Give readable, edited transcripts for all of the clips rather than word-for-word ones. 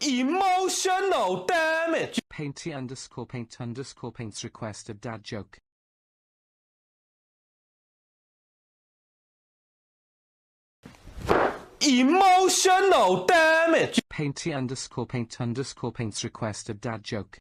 Emotional damage. Painty_paint_paints requested dad joke. Emotional damage. Painty_paint_paints requested dad joke.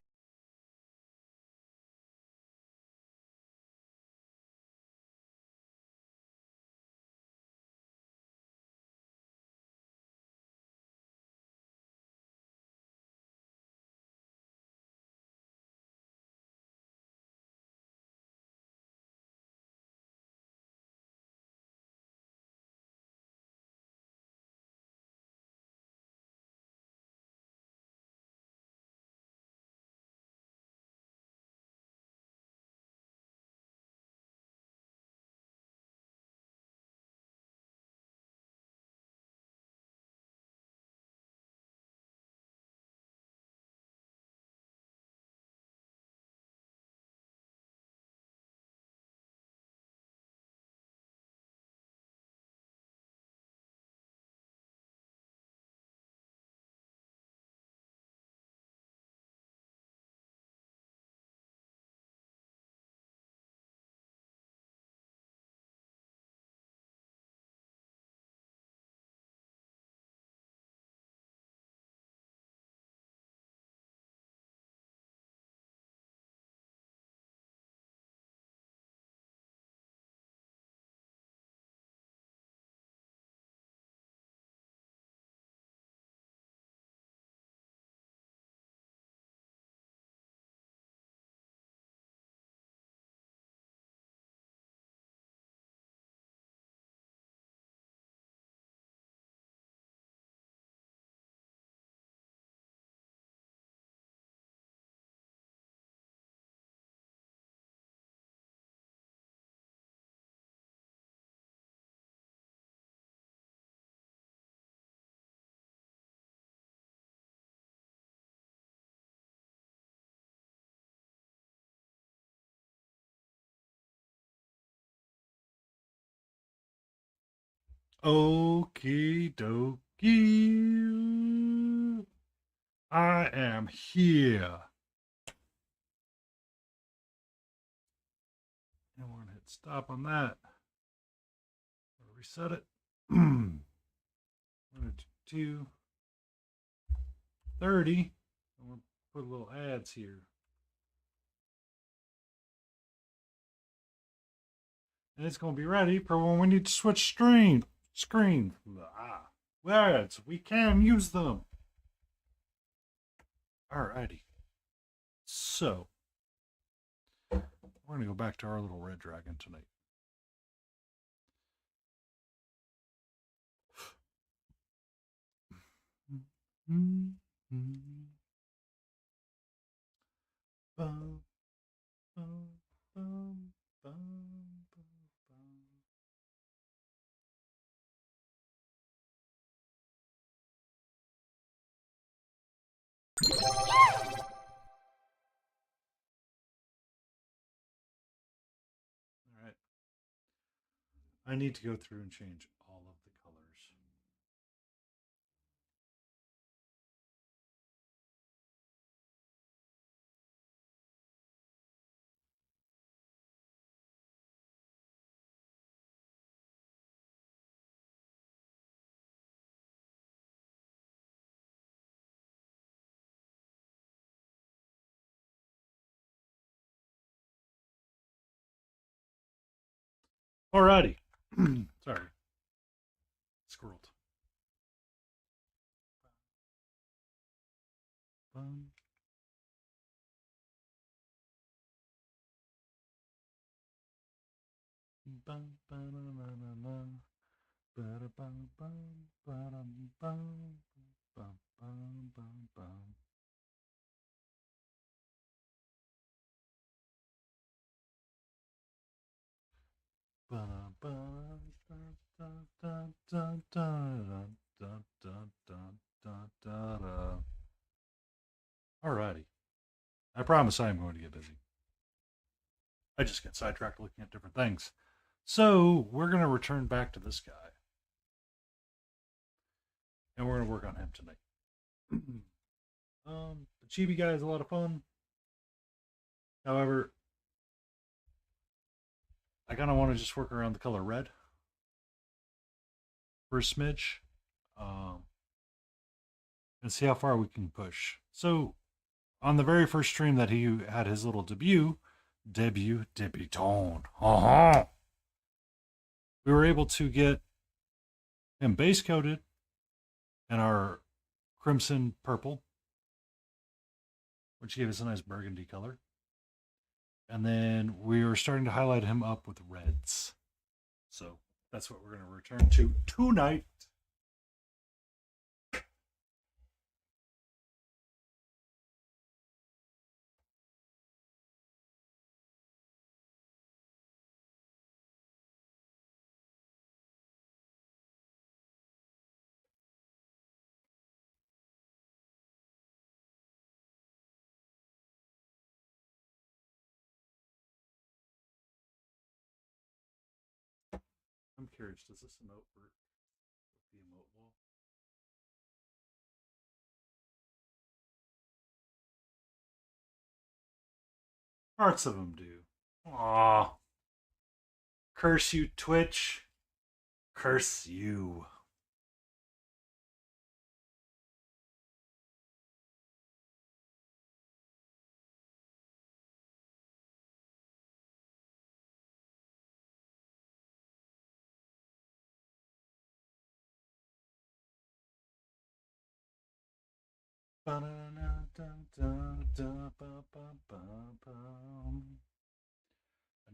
Okie dokie. I am here. And we're going to hit stop on that. Reset it. 1, 2, 30. I'm going to put a little ads here. And it's going to be ready for when we need to switch screen. Ads. We can use them. Alrighty. So, we're going to go back to our little red dragon tonight. Bum, bum, bum, bum. All right. I need to go through and change all of the colors. Alrighty. Sorry. Squirreled. Bum. Bum, ba-da-na-na-na. Ba-da-bum, bum, ba-dum, bum, bum, bum, bum, bum. Alrighty. I promise I am going to get busy. I just get sidetracked looking at different things. So we're going to return back to this guy. And we're going to work on him tonight. The chibi guy is a lot of fun. However, I kind of want to just work around the color red for a smidge, and see how far we can push. So, on the very first stream that he had his little debutant, we were able to get him base coated in our crimson purple, which gave us a nice burgundy color. And then we were starting to highlight him up with reds. So that's what we're going to return to tonight. I'm curious, does this emote work with the emote wall? Parts of them do. Aw. Curse you, Twitch. Curse you. I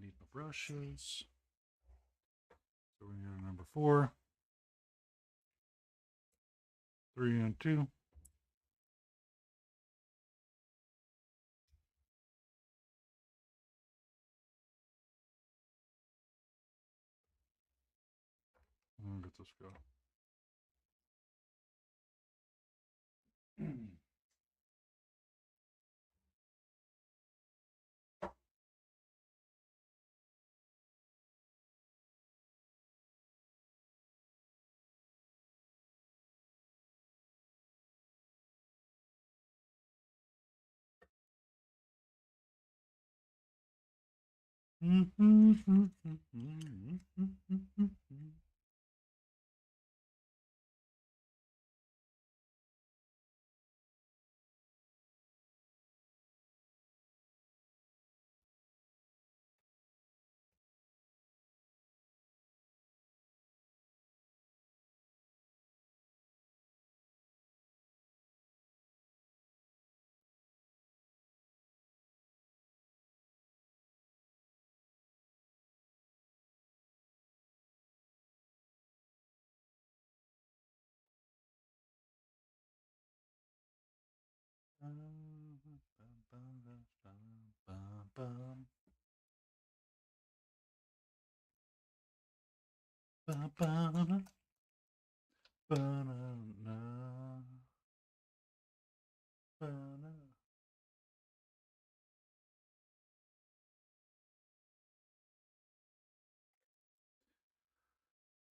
need my brushes. So we're going to number 4, 3, and 2. Let this go.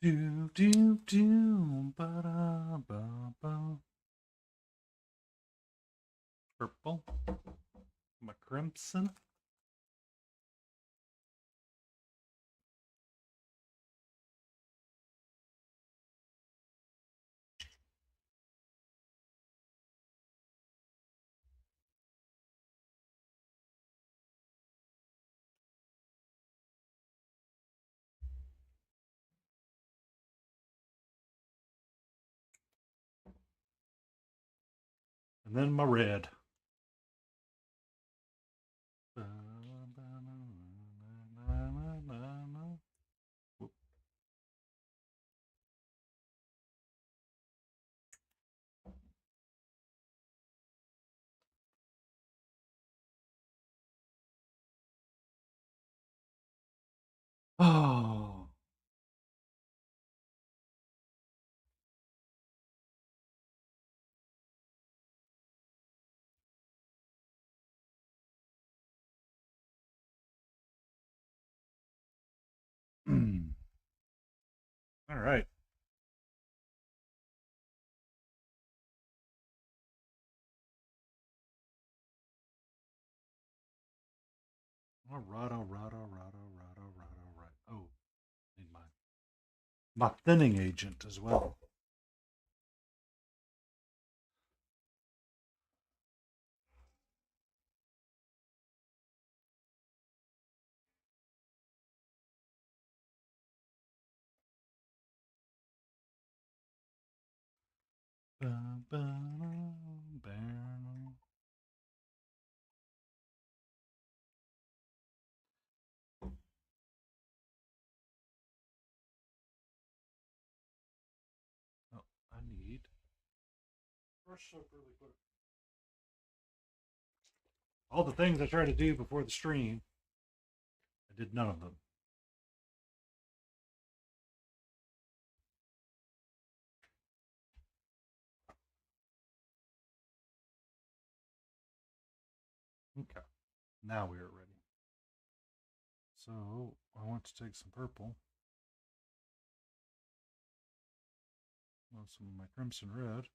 Do do do ba da ba ba. Purple, my crimson. And then my red. Oh. All right. All right, all right, all right, all right, all right, all right. Oh, need my thinning agent as well. Oh, I need brush soap really quick. All the things I tried to do before the stream, I did none of them. Okay, now we are ready. So I want to take some purple. Some of my crimson red.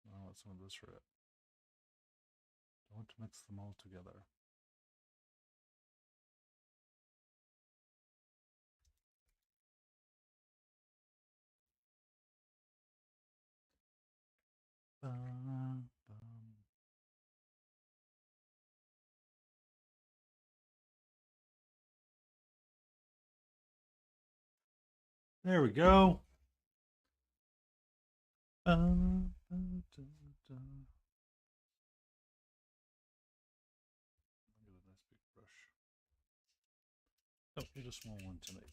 I want some of this red. I want to mix them all together. There we go. Look at a nice big brush. Oh, need a small one tonight.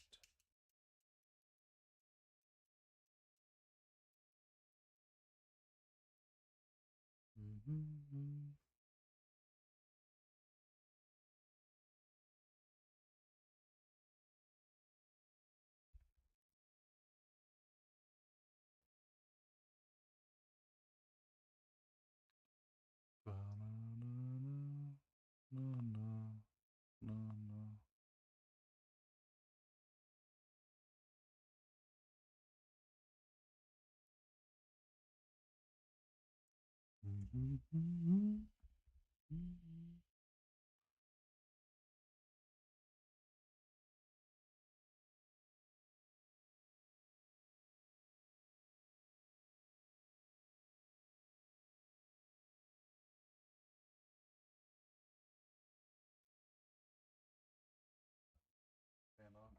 Fan on.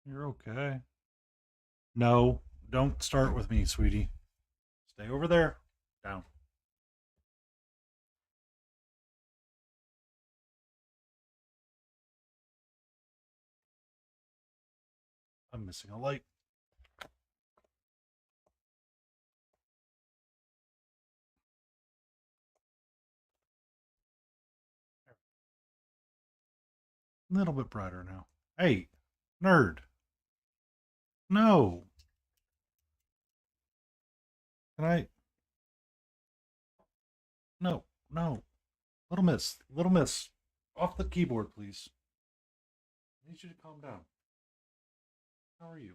You're okay. No, don't start with me, sweetie. Stay over there. Down. I'm missing a light. A little bit brighter now. Hey, nerd. No. Can I? No, no. Little miss. Little miss. Off the keyboard, please. I need you to calm down. How are you?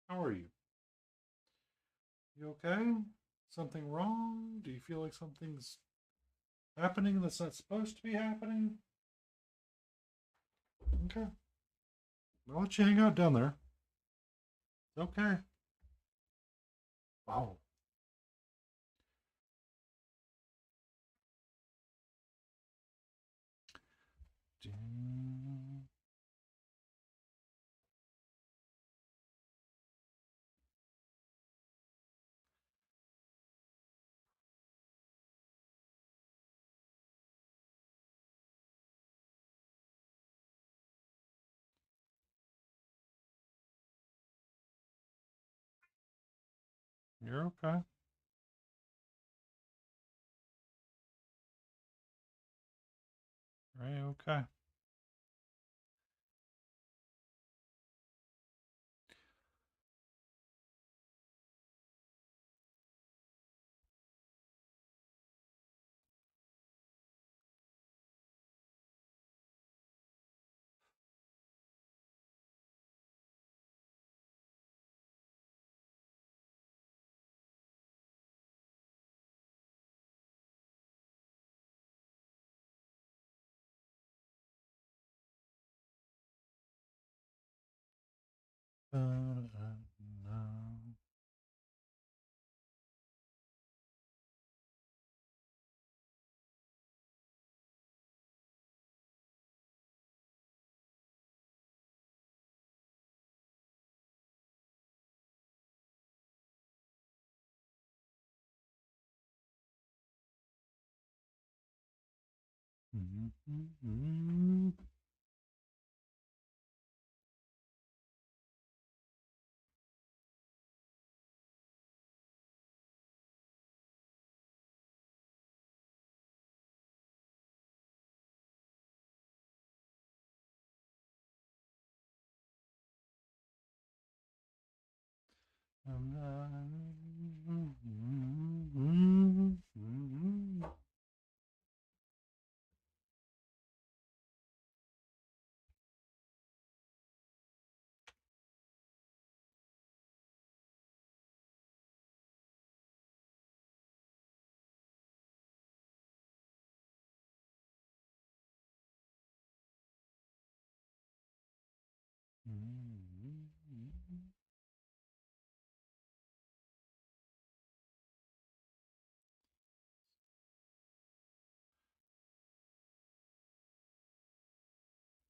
How are you? You okay? Something wrong? Do you feel like something's happening that's not supposed to be happening? Okay. I'll let you hang out down there. Okay. Wow. You're okay. Right, okay.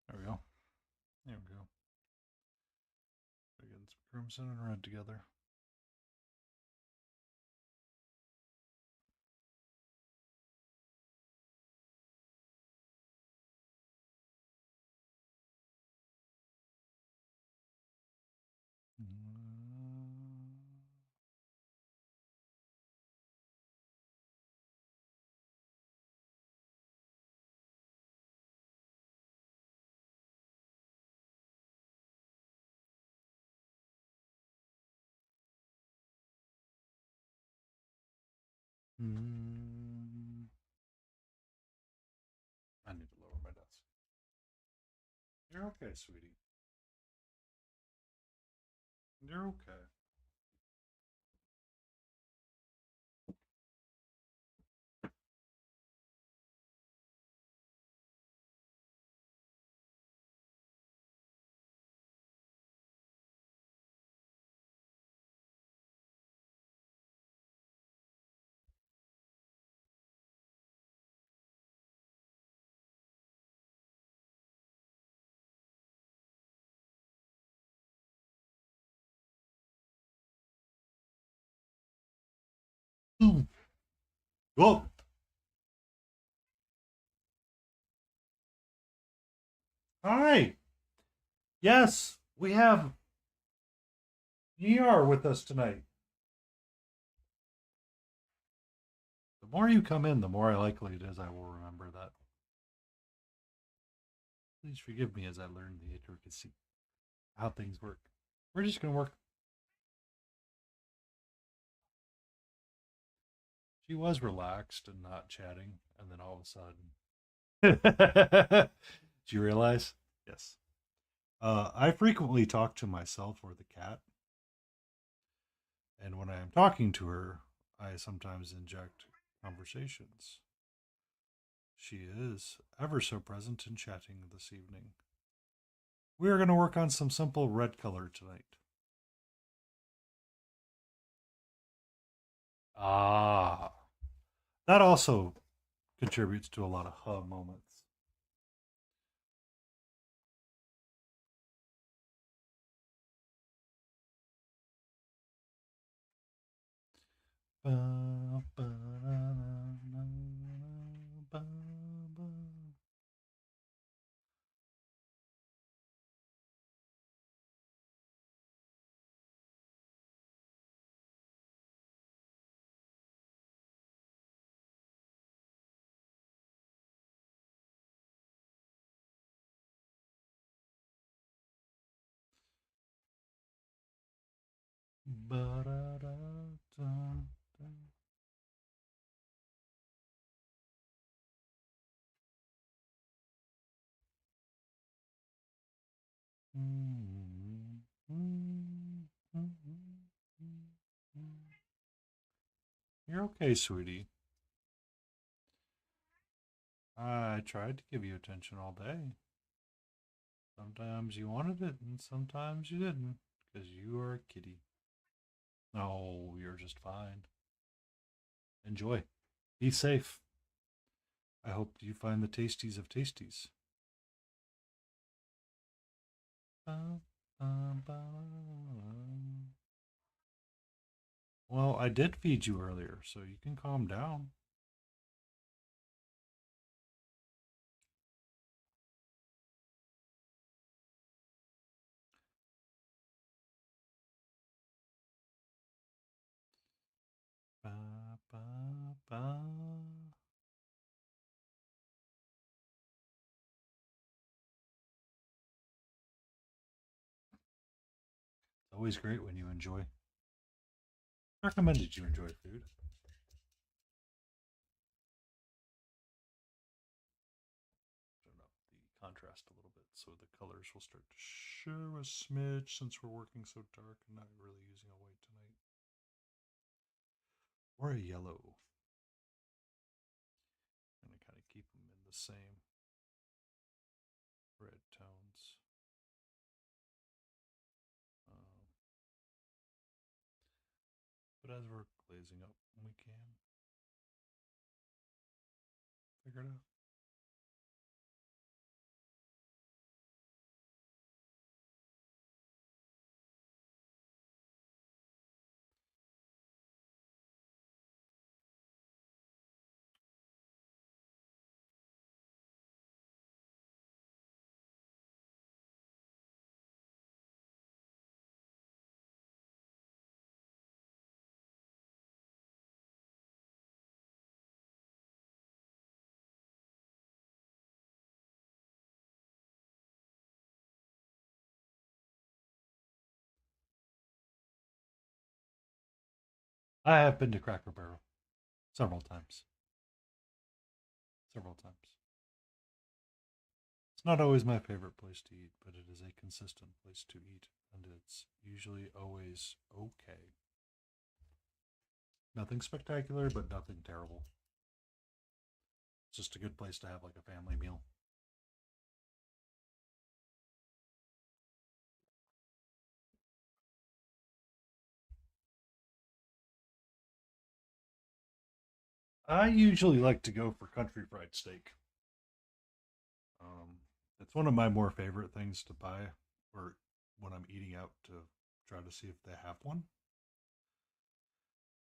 There we go. There we go. We're getting some crimson and red together. I need to lower my desk. You're okay, sweetie. You're okay. Whoa. Hi. Yes, we have ER with us tonight. The more you come in, the more likely it is I will remember that. Please forgive me as I learn the intricacy, how things work. We're just going to work. She was relaxed and not chatting, and then all of a sudden. Did you realize? Yes. I frequently talk to myself or the cat. And when I am talking to her, I sometimes inject conversations. She is ever so present in chatting this evening. We are going to work on some simple red color tonight. Ah. That also contributes to a lot of huh moments. You're okay, sweetie. I tried to give you attention all day. Sometimes you wanted it, and sometimes you didn't, because you are a kitty. Oh, you're just fine. Enjoy. Be safe. I hope you find the tasties of tasties. Well, I did feed you earlier, so you can calm down. Ba, ba, ba. It's always great when you enjoy. Recommended you enjoy food. Turn up the contrast a little bit so the colors will start to show a smidge since we're working so dark and not really using a white tonight. Or a yellow. I'm going to kind of keep them in the same red tones. But as we're glazing up, we can figure it out. I have been to Cracker Barrel several times. Several times. It's not always my favorite place to eat, but it is a consistent place to eat, and it's usually always okay. Nothing spectacular, but nothing terrible. It's just a good place to have like a family meal. I usually like to go for country fried steak. It's one of my more favorite things to buy, or when I'm eating out to try to see if they have one.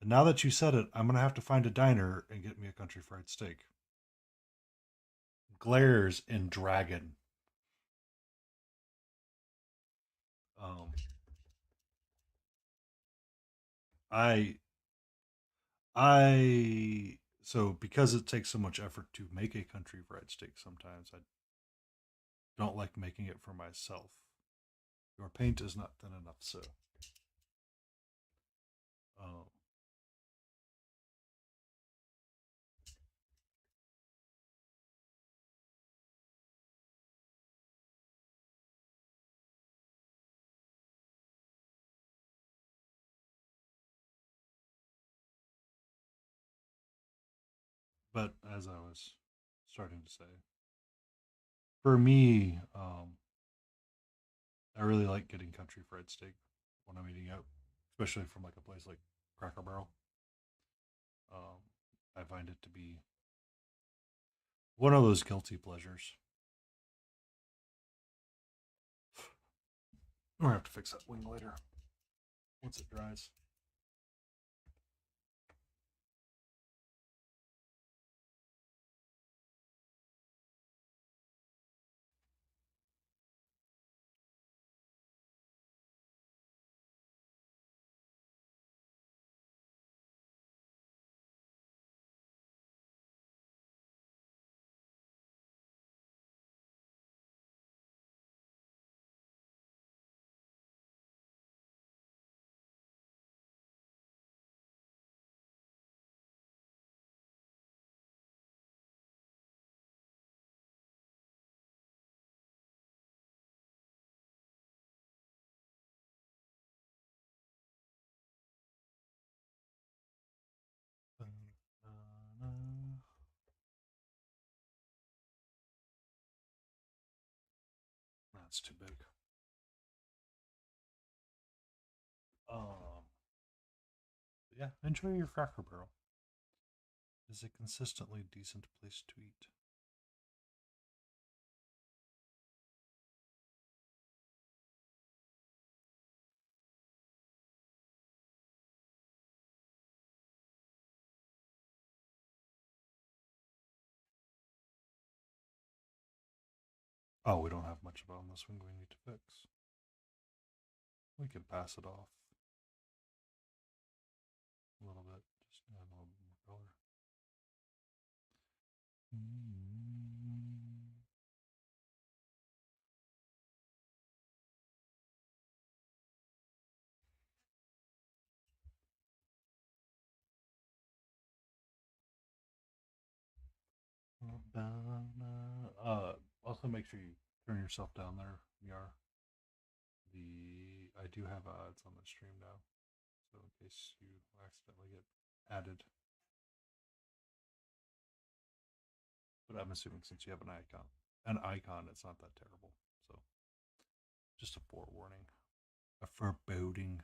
And now that you said it, I'm gonna have to find a diner and get me a country fried steak. Glares in Dragon. Um, I so because it takes so much effort to make a country fried steak, sometimes I don't like making it for myself. Your paint is not thin enough, so. Um, But as I was starting to say, for me, I really like getting country fried steak when I'm eating out, especially from like a place like Cracker Barrel. Um, I find it to be one of those guilty pleasures. I'm gonna have to fix that wing later once it dries. That's too big. Um, yeah, enjoy your Cracker Barrel. It's a consistently decent place to eat. Oh, we don't have much of it on this one we need to fix. We can pass it off a little bit, just add a little bit more color. Also make sure you turn yourself down there, Yar. I do have ads on the stream now, so in case you accidentally get added. But I'm assuming since you have an icon, it's not that terrible. So just a forewarning, a foreboding.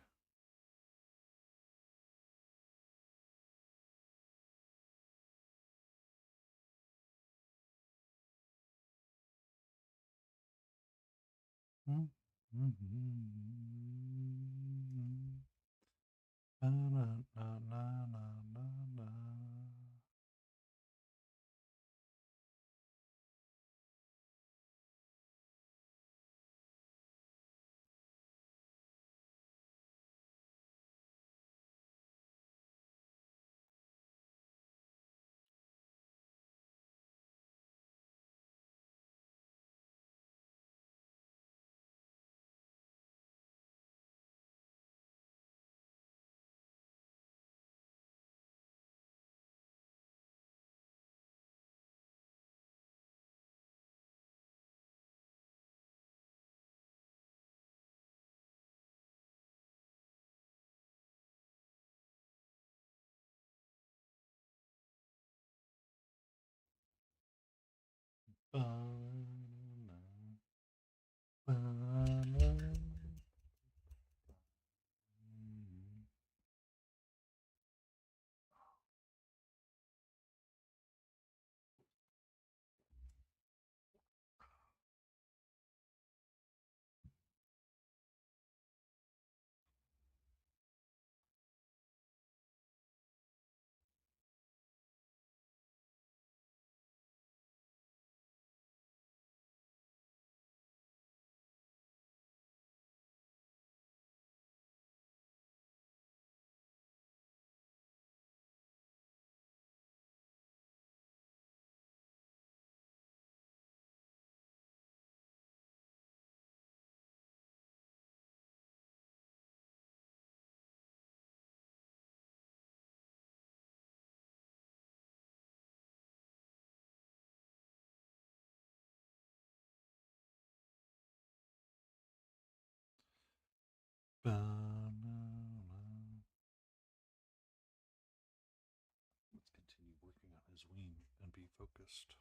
his ween and be focused.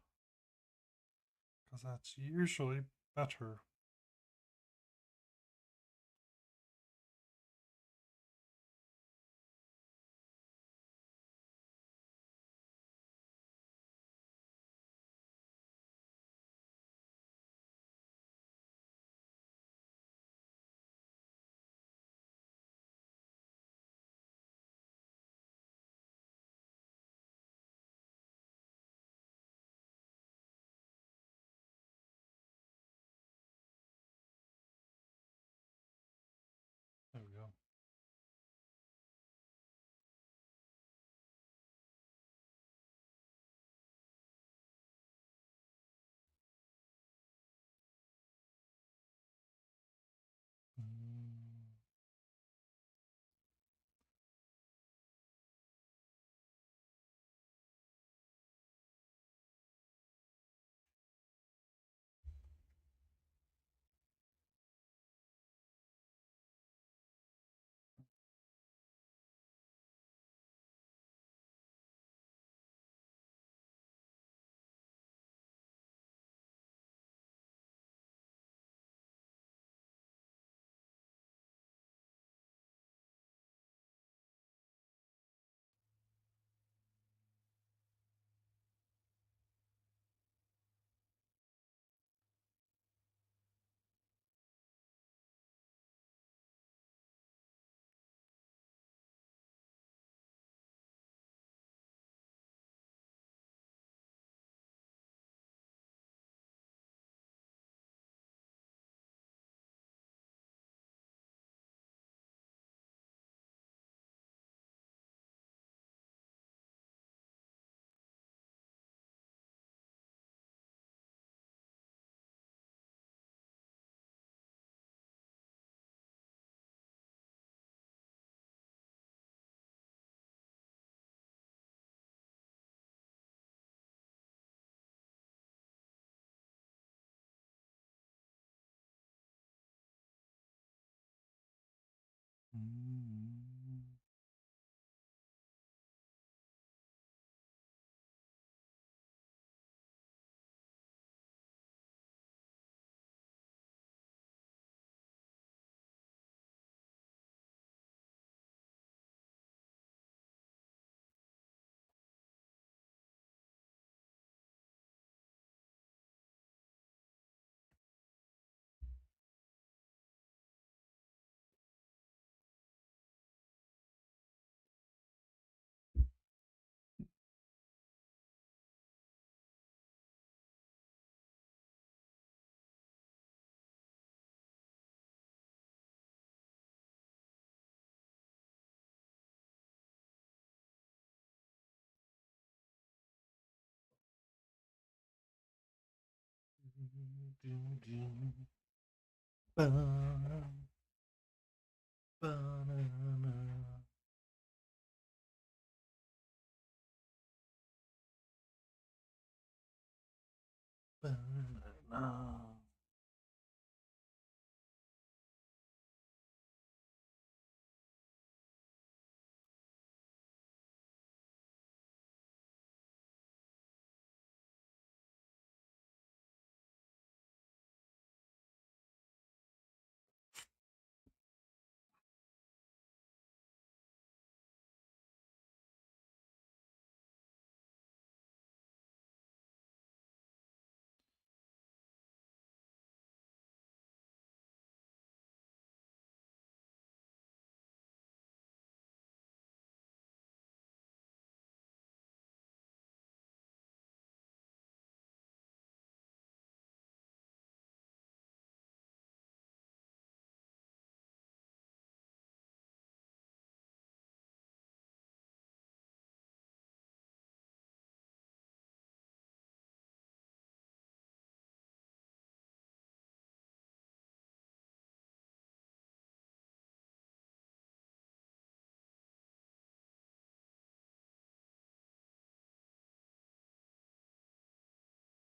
Because that's usually better. There we go.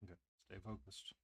Okay, stay focused.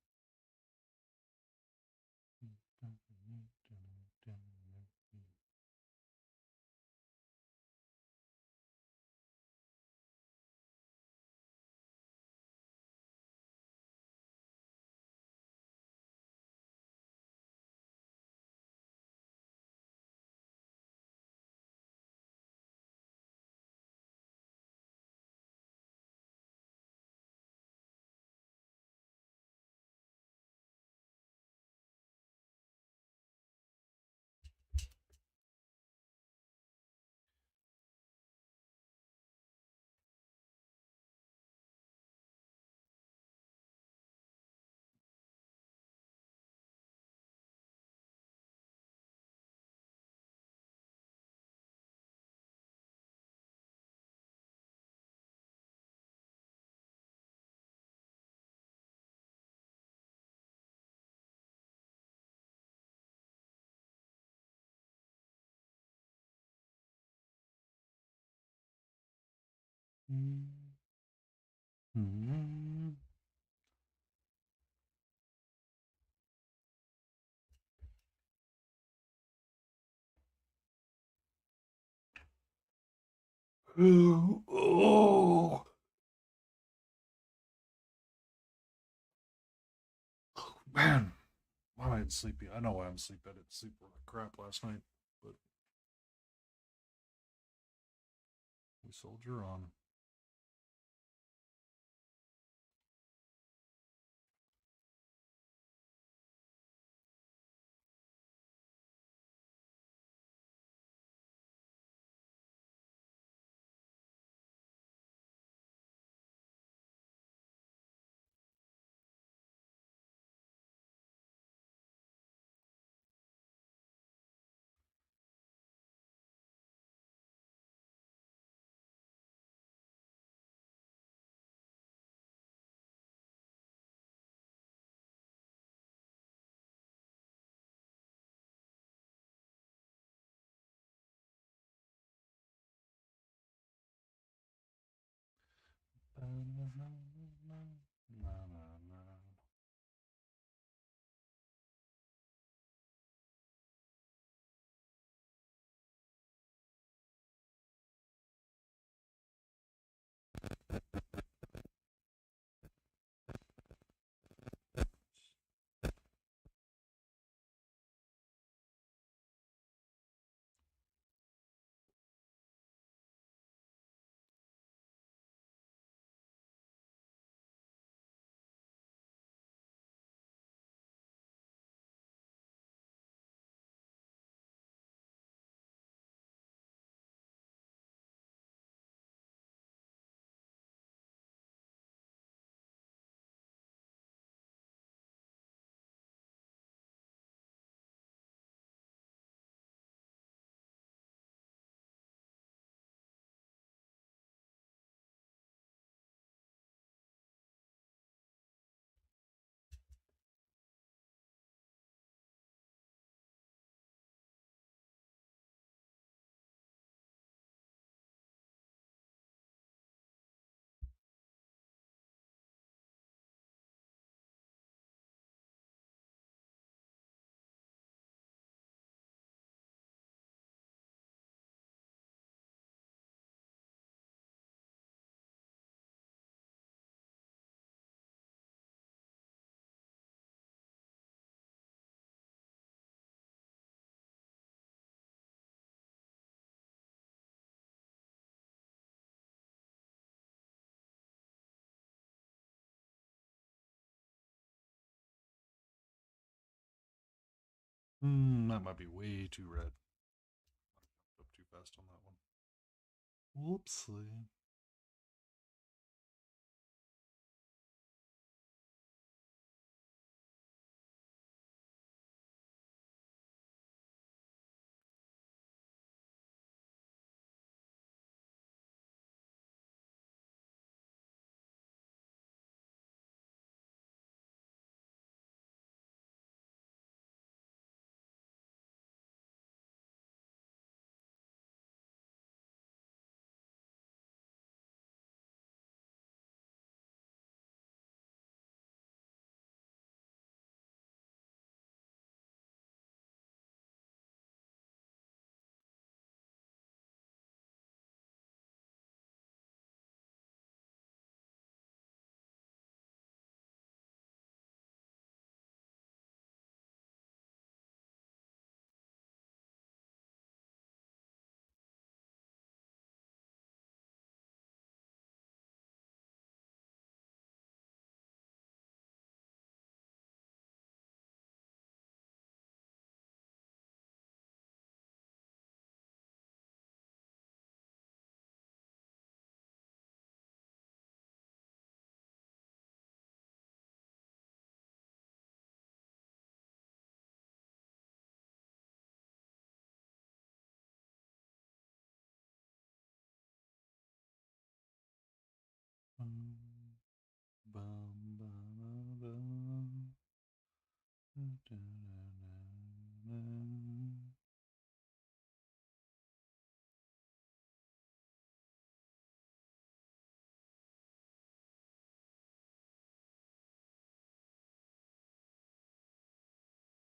Mm-hmm. Oh, man. Why am I sleepy? I know why I'm sleepy. I didn't sleep like crap last night, but we soldier on. That might be way too red. Up too fast on that one. Whoopsie.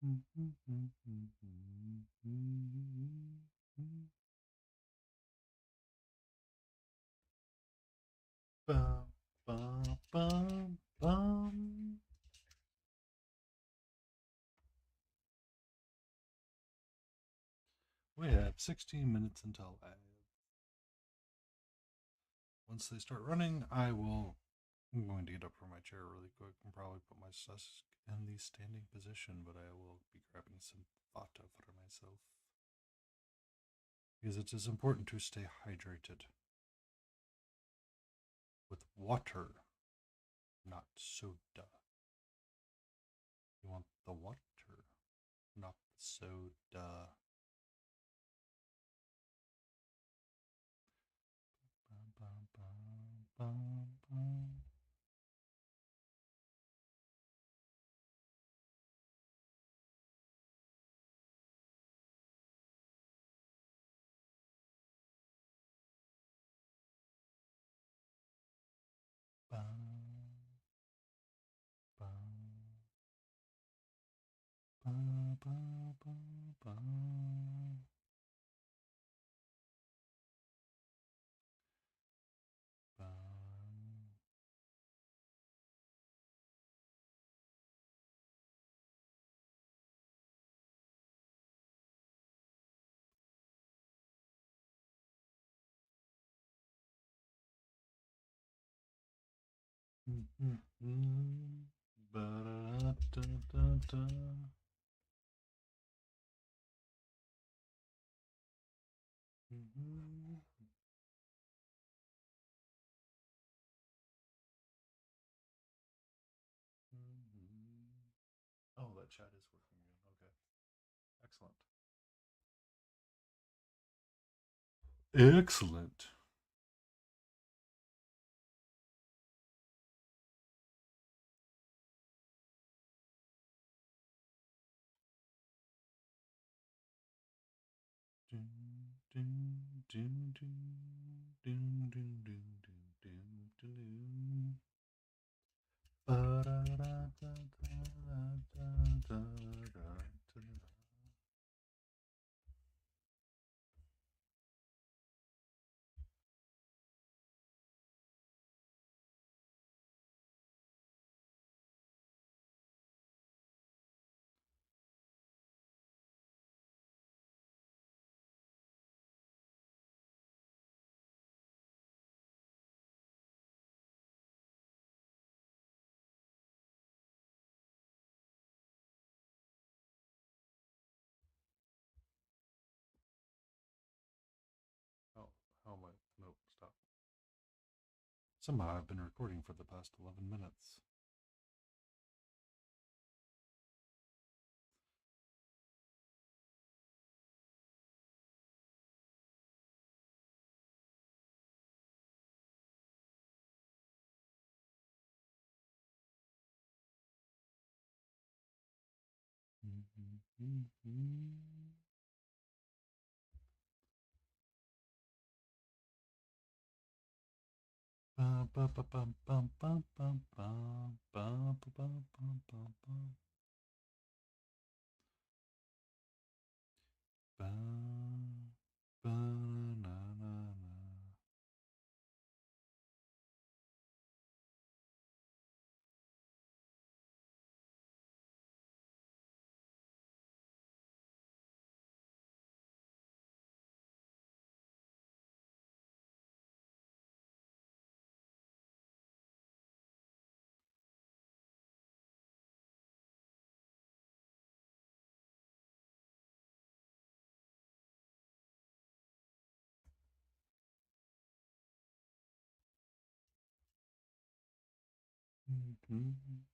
Bum, bum, bum, bum. We have 16 minutes until ads. Once they start running, I'm going to get up from my chair really quick and probably put my sus in the standing position, but I will be grabbing some water for myself. Because it is important to stay hydrated. With water, not soda. You want the water, not the soda. Bum, bum, bum, bum, bum. Ba-da-da-da-da-da. Oh, that chat is working again. Okay. Excellent. Excellent. Oh, how am I? Nope, stop. Somehow I've been recording for the past 11 minutes. Bum, bum, bum, bum, bum, bum, bum, bum, bum, bum, bum, bum, bum. Bum, ba-na-na-na. Mhm.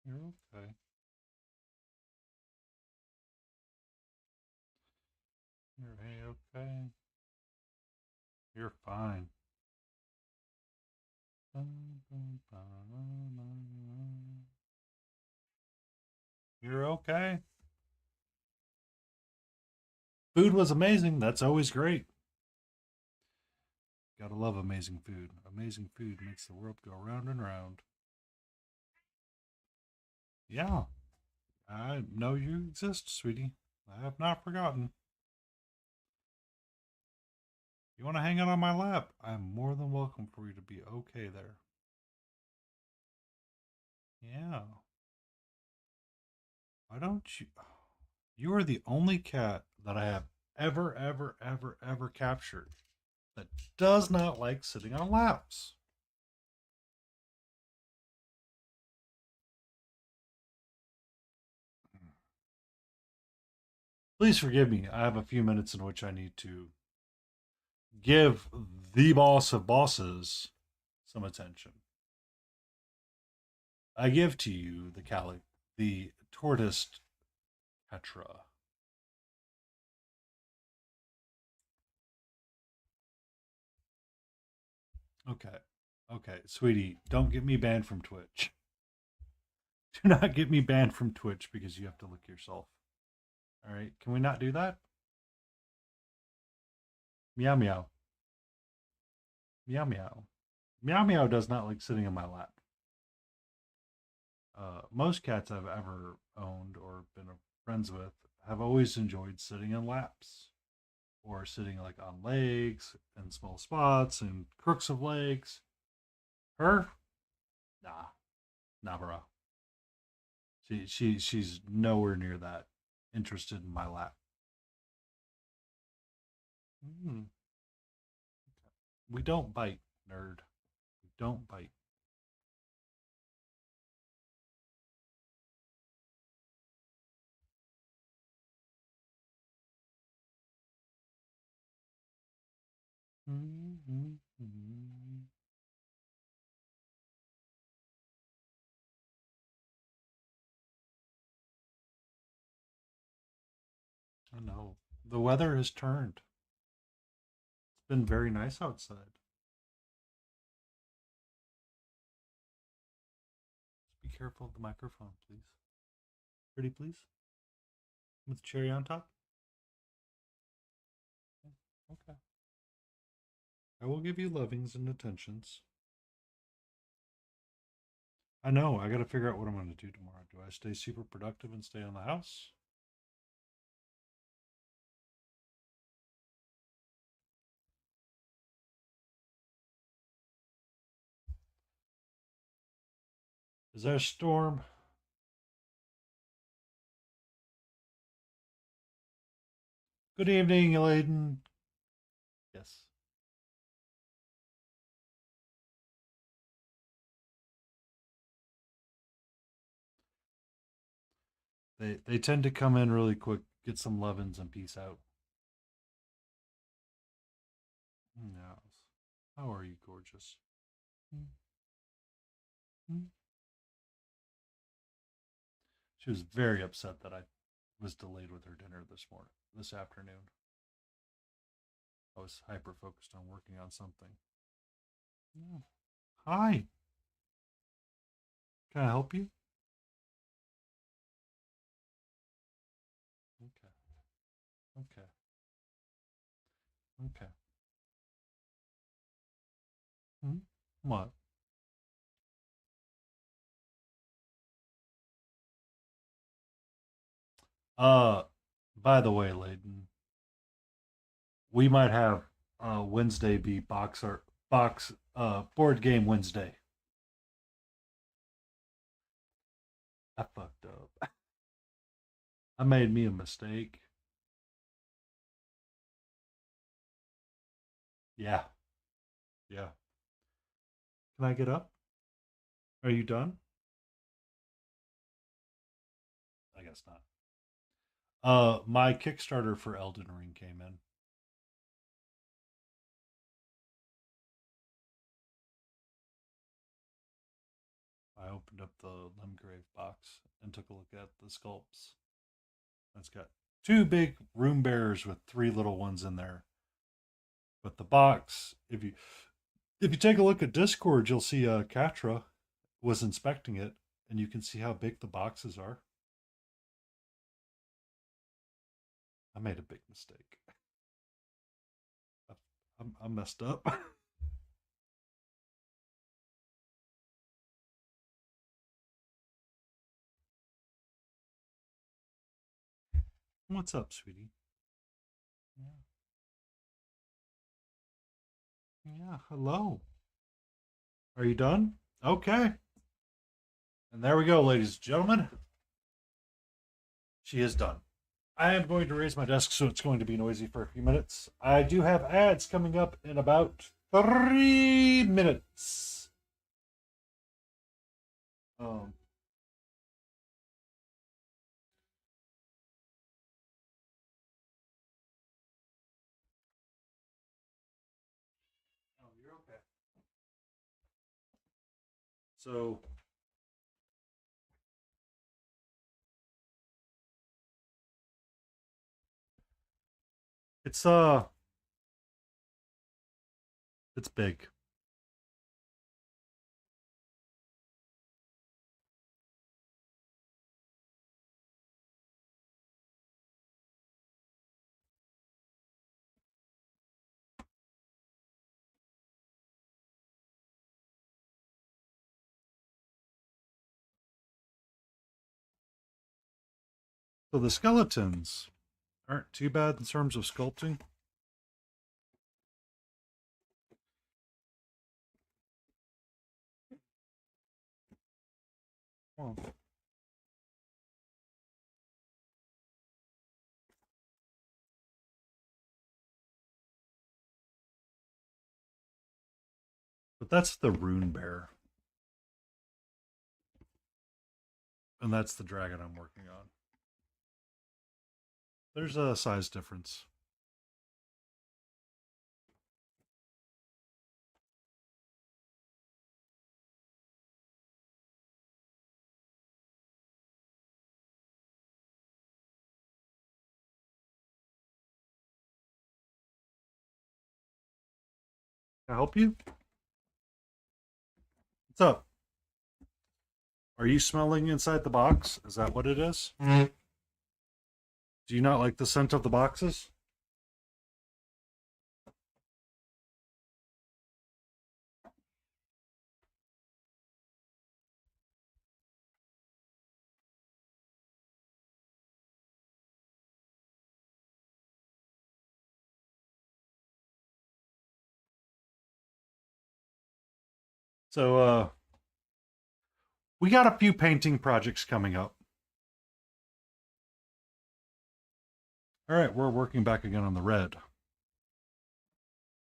You're okay. You're okay. You're fine. You're okay. Food was amazing. That's always great. Gotta love amazing food. Amazing food makes the world go round and round. Yeah, I know you exist, sweetie. I have not forgotten. You want to hang out on my lap? I'm more than welcome for you to be okay there. Yeah. Why don't you? You are the only cat that I have ever captured that does not like sitting on laps. Please forgive me. I have a few minutes in which I need to give the boss of bosses some attention. I give to you the tortoise Petra. Okay. Okay, sweetie, don't get me banned from Twitch. Do not get me banned from Twitch because you have to look yourself. All right, can we not do that? Meow meow. Meow meow. Meow meow does not like sitting in my lap. Most cats I've ever owned or been friends with have always enjoyed sitting in laps or sitting like on legs and small spots and crooks of legs. Her? Nah, nah, bro. She's nowhere near that interested in my lap. Mm. We don't bite, nerd. We don't bite. I know. The weather has turned. It's been very nice outside. Just be careful of the microphone, please. Pretty please? With cherry on top? Okay. I will give you lovings and attentions. I know. I got to figure out what I'm going to do tomorrow. Do I stay super productive and stay in the house? Is there a storm? Good evening, Eladen. Yes. They tend to come in really quick, get some lovin's and peace out. Yes. How are you, gorgeous? She was very upset that I was delayed with her dinner this afternoon. I was hyper focused on working on something. Yeah. Hi. Can I help you? Okay. Okay. Okay. Hmm? What? Uh, by the way, Layden, we might have Wednesday be board game Wednesday. I fucked up. I made me a mistake. Yeah. Yeah. Can I get up? Are you done? I guess not. My Kickstarter for Elden Ring came in. I opened up the Limgrave box and took a look at the sculpts. It's got two big room bearers with three little ones in there. But the box, if you take a look at Discord, you'll see Katra was inspecting it, and you can see how big the boxes are. I made a big mistake. I messed up. What's up, sweetie? Yeah. Yeah, hello. Are you done? Okay. And there we go, ladies and gentlemen. She is done. I am going to raise my desk so it's going to be noisy for a few minutes. I do have ads coming up in about 3 minutes. Um, oh, you're okay. So it's big. So the skeletons aren't too bad in terms of sculpting. Well, but that's the rune bear. And that's the dragon I'm working on. There's a size difference. Can I help you? What's up? Are you smelling inside the box? Is that what it is? Do you not like the scent of the boxes? So we got a few painting projects coming up. All right, we're working back again on the red.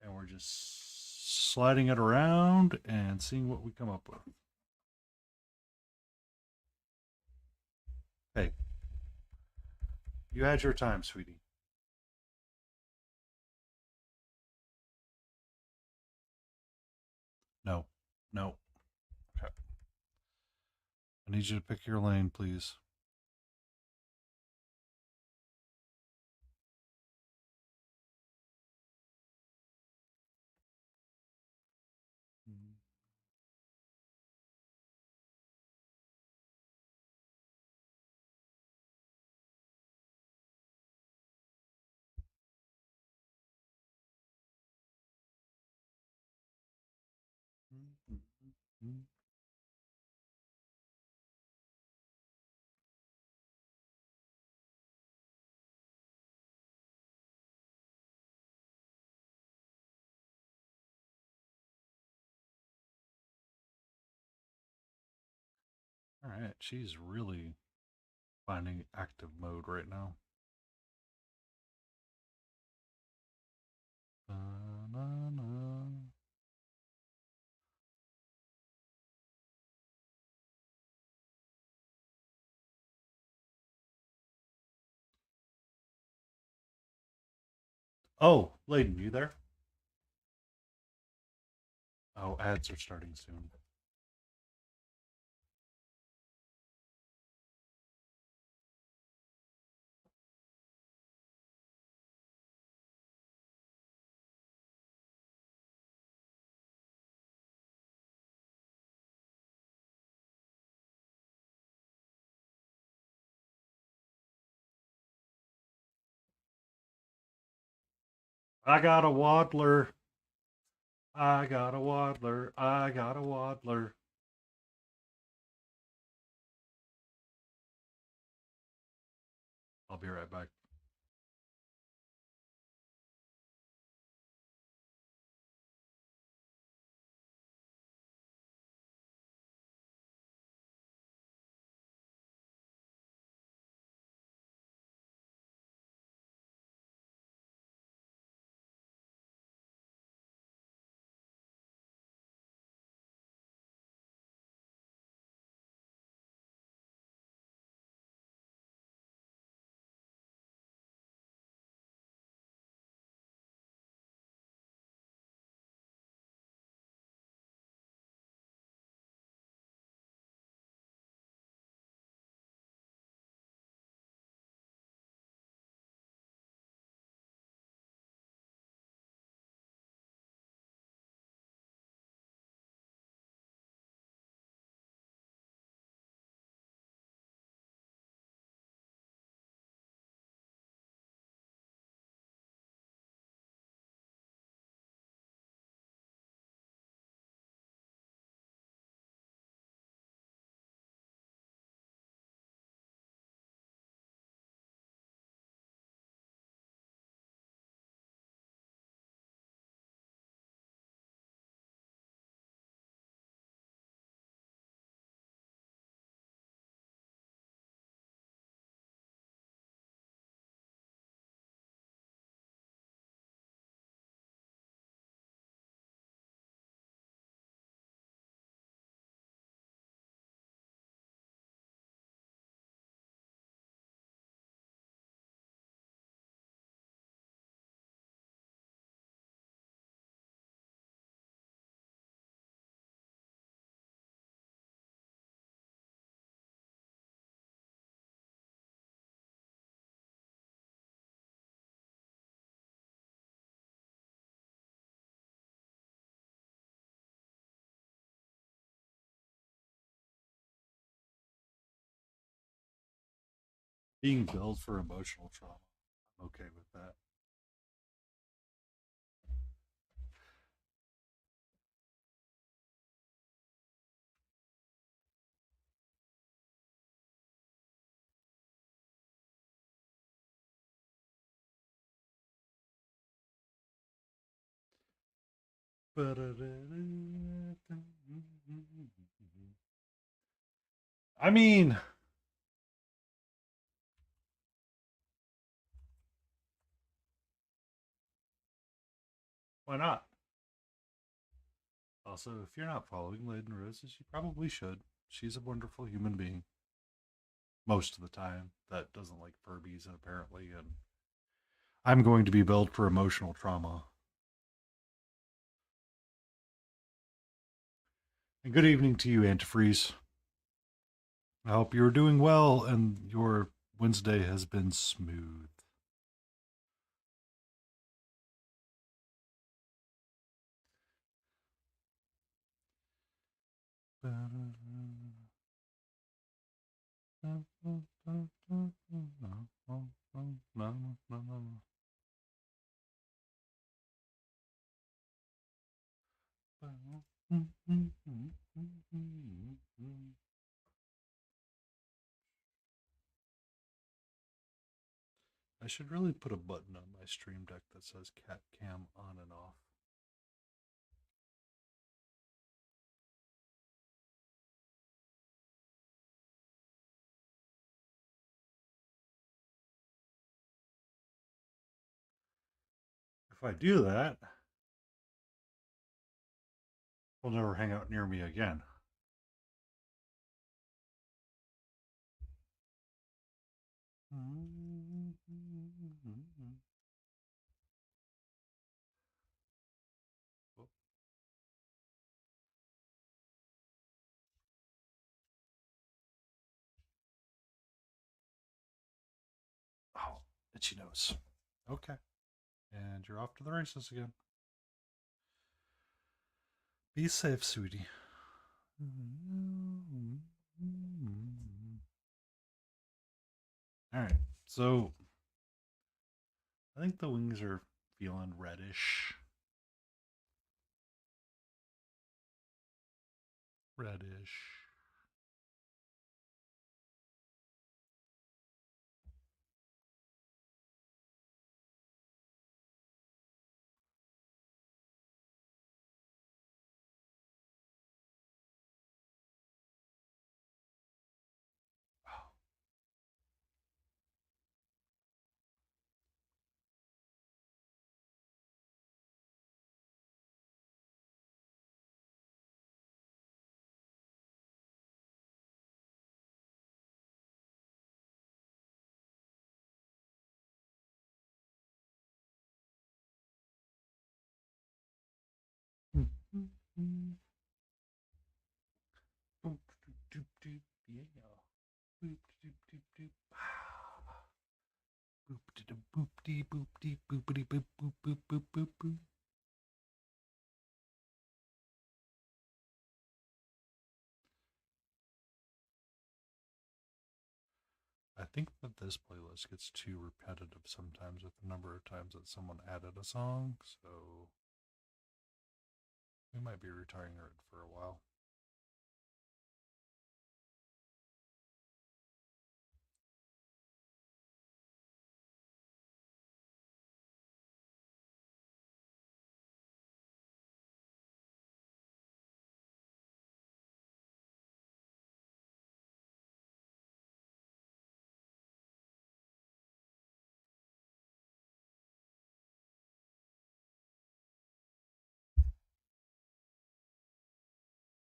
And we're just sliding it around and seeing what we come up with. Hey, you had your time, sweetie. No, no. Okay. I need you to pick your lane, please. All right, she's really finding active mode right now. Oh, Layden, you there? Oh, ads are starting soon. I got a waddler. I got a waddler. I got a waddler. I'll be right back. Being billed for emotional trauma. I'm okay with that. I mean, why not? Also, if you're not following Layden Roses, you probably should. She's a wonderful human being. Most of the time, that doesn't like Furbies, and apparently, and I'm going to be billed for emotional trauma. And good evening to you, Antifreeze. I hope you're doing well and your Wednesday has been smooth. I should really put a button on my Stream Deck that says cat cam on and off. If I do that, he'll never hang out near me again. Oh, itchy nose. Okay. And you're off to the races again. Be safe, sweetie. All right. So I think the wings are feeling reddish. Reddish. Yeah. Boop doop doop yeah. Boop doop doop doop. Boop doop boop dee boop dee boopity boop boop boop boop boop boop. I think that this playlist gets too repetitive sometimes with the number of times that someone added a song, so we might be retiring it for a while.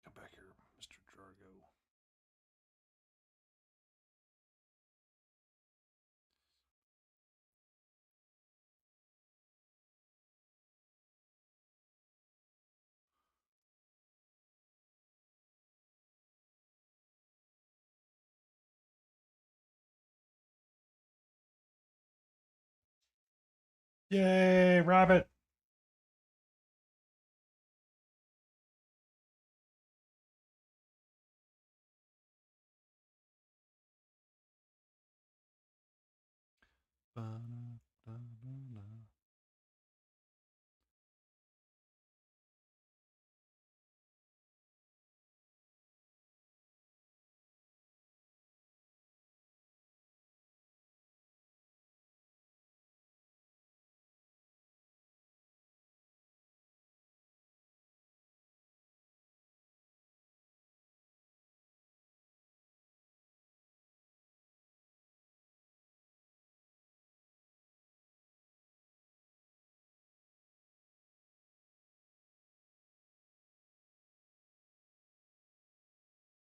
Come back here, Mr. Jargo. Yay, rabbit! Ba-da-da-da-da.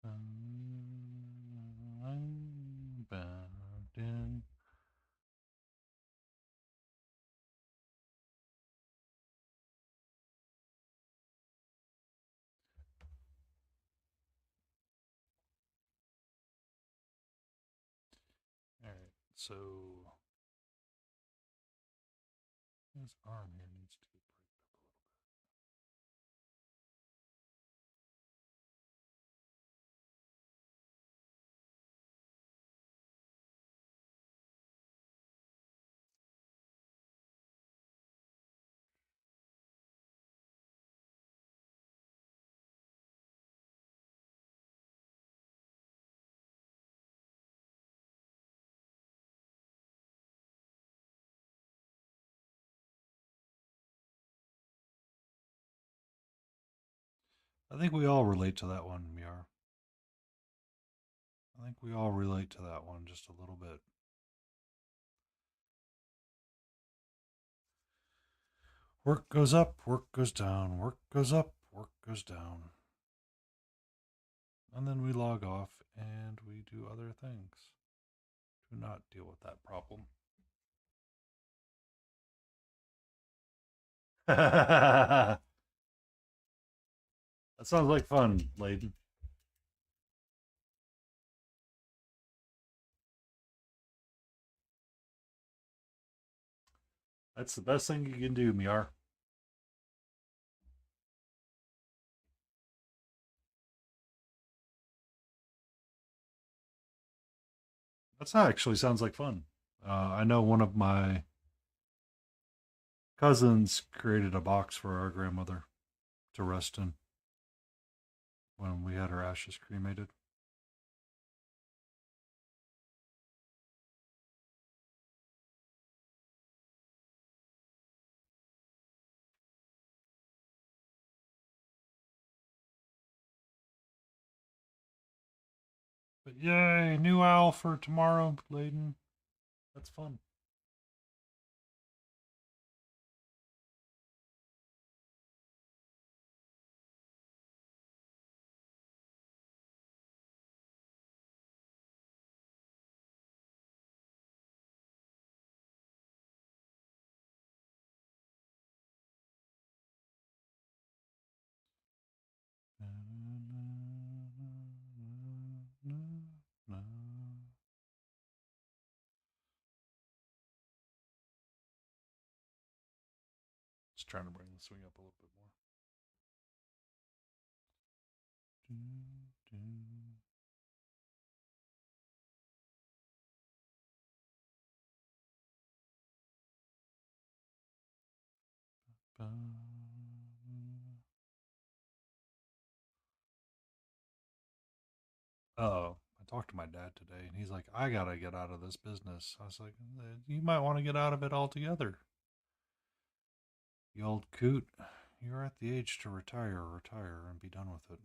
I'm bound in. Alright, so his arm here needs to get brightened up a little bit. I think we all relate to that one, Miar. I think we all relate to that one just a little bit. Work goes up, work goes down, work goes up, work goes down. And then we log off and we do other things to not deal with that problem. That sounds like fun, Layden. That's the best thing you can do, Miar. That actually sounds like fun. I know one of my cousins created a box for our grandmother to rest in when we had her ashes cremated. But yay, new owl for tomorrow, Layden. That's fun. Just trying to bring the swing up a little bit more. Oh, I talked to my dad today, and he's like, I gotta get out of this business. I was like, you might want to get out of it altogether. You old coot, you're at the age to retire, and be done with it.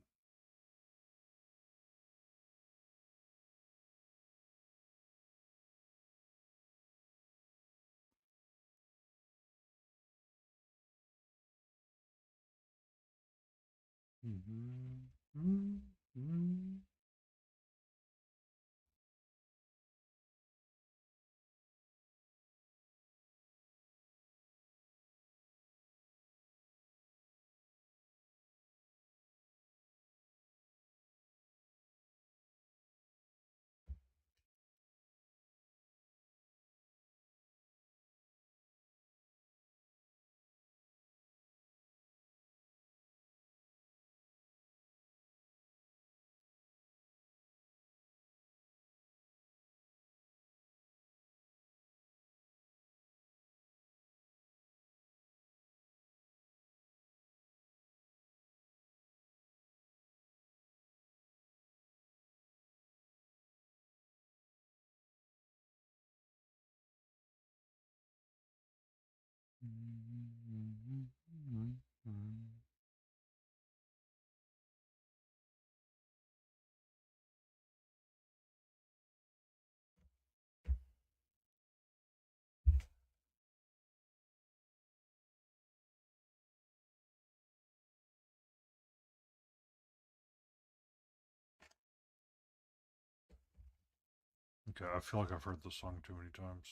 Okay, I feel like I've heard this song too many times.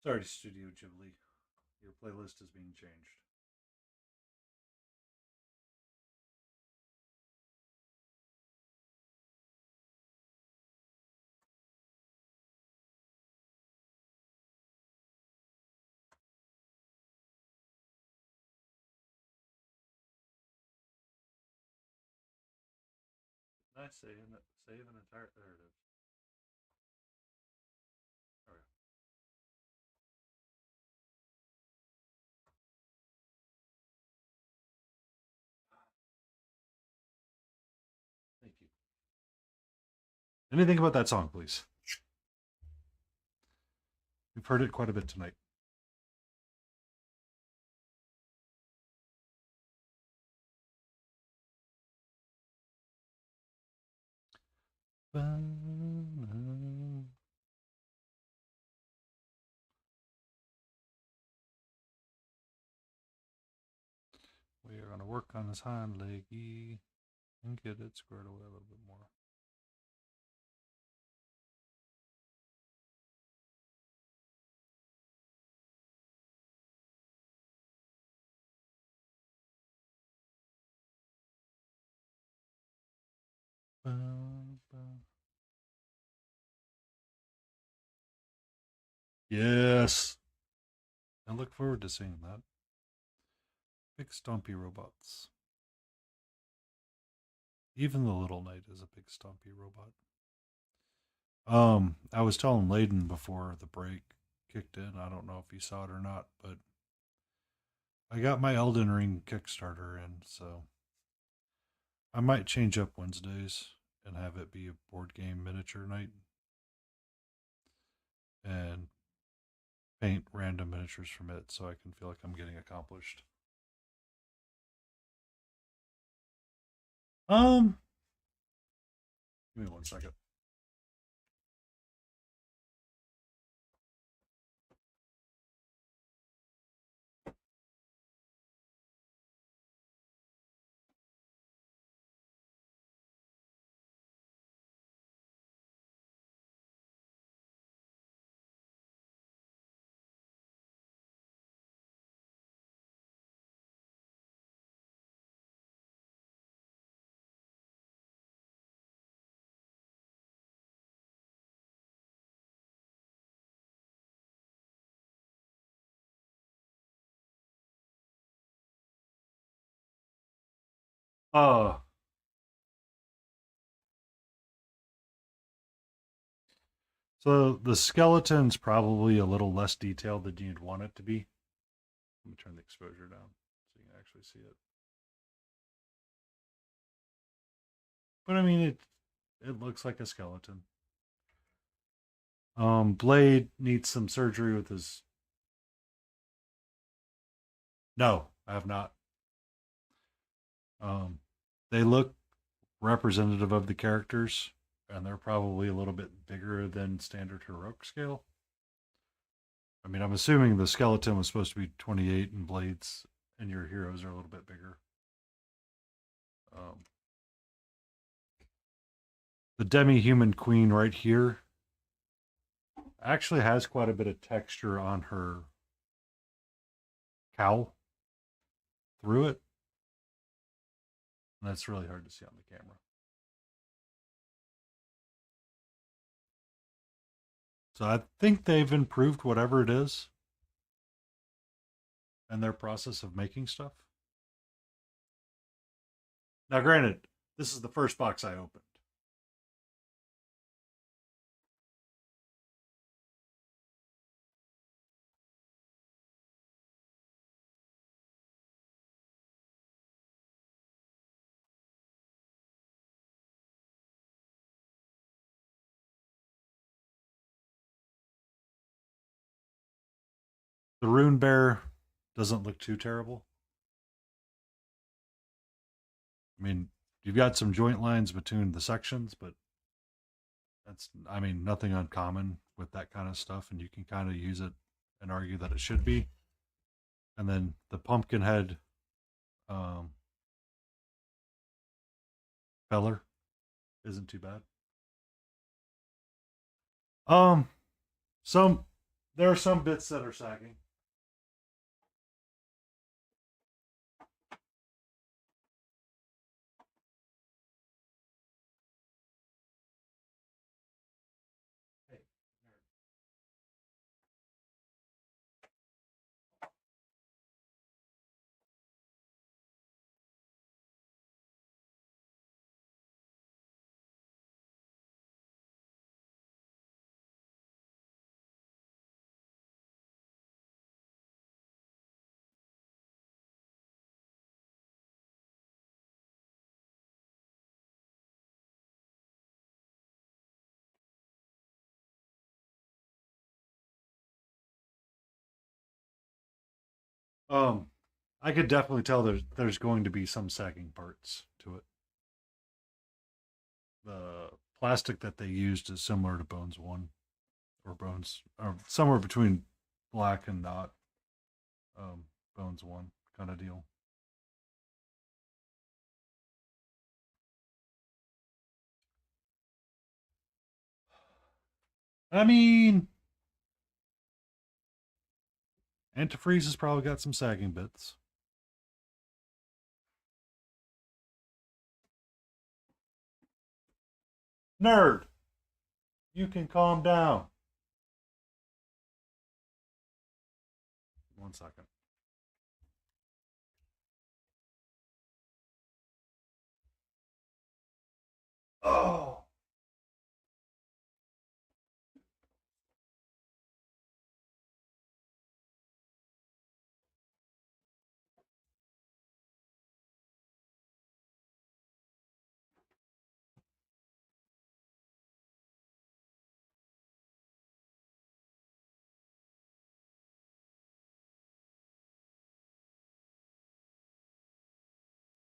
Sorry, Studio Ghibli. Your playlist is being changed. Nice save an entire. There it is. There we go. Thank you. Anything about that song, please? We've heard it quite a bit tonight. We are going to work on his hind leggy and get it squared away a little bit more. Yes. I look forward to seeing that. Big stompy robots. Even the little knight is a big stompy robot. I was telling Layden before the break kicked in. I don't know if you saw it or not, but I got my Elden Ring Kickstarter in, so I might change up Wednesdays and have it be a board game miniature night and paint random miniatures from it so I can feel like I'm getting accomplished. Give me 1 second. So the skeleton's probably a little less detailed than you'd want it to be. Let me turn the exposure down so you can actually see it. But I mean, it looks like a skeleton. Blade needs some surgery with his. No, I have not. They look representative of the characters, and they're probably a little bit bigger than standard heroic scale. I mean, I'm assuming the skeleton was supposed to be 28 and blades, and your heroes are a little bit bigger. The demi-human queen right here actually has quite a bit of texture on her cowl through it. And that's really hard to see on the camera. So I think they've improved whatever it is and their process of making stuff. Now, granted, this is the first box I opened. The Rune Bear doesn't look too terrible. I mean, you've got some joint lines between the sections, but that's, I mean, nothing uncommon with that kind of stuff, and you can kind of use it and argue that it should be. And then the pumpkin head feller isn't too bad. Some there are some bits that are sagging. I could definitely tell there's going to be some sagging parts to it. The plastic that they used is similar to Bones 1 or Bones, or somewhere between black and not Bones 1 kind of deal. I mean, antifreeze has probably got some sagging bits. Nerd, you can calm down. 1 second. Oh.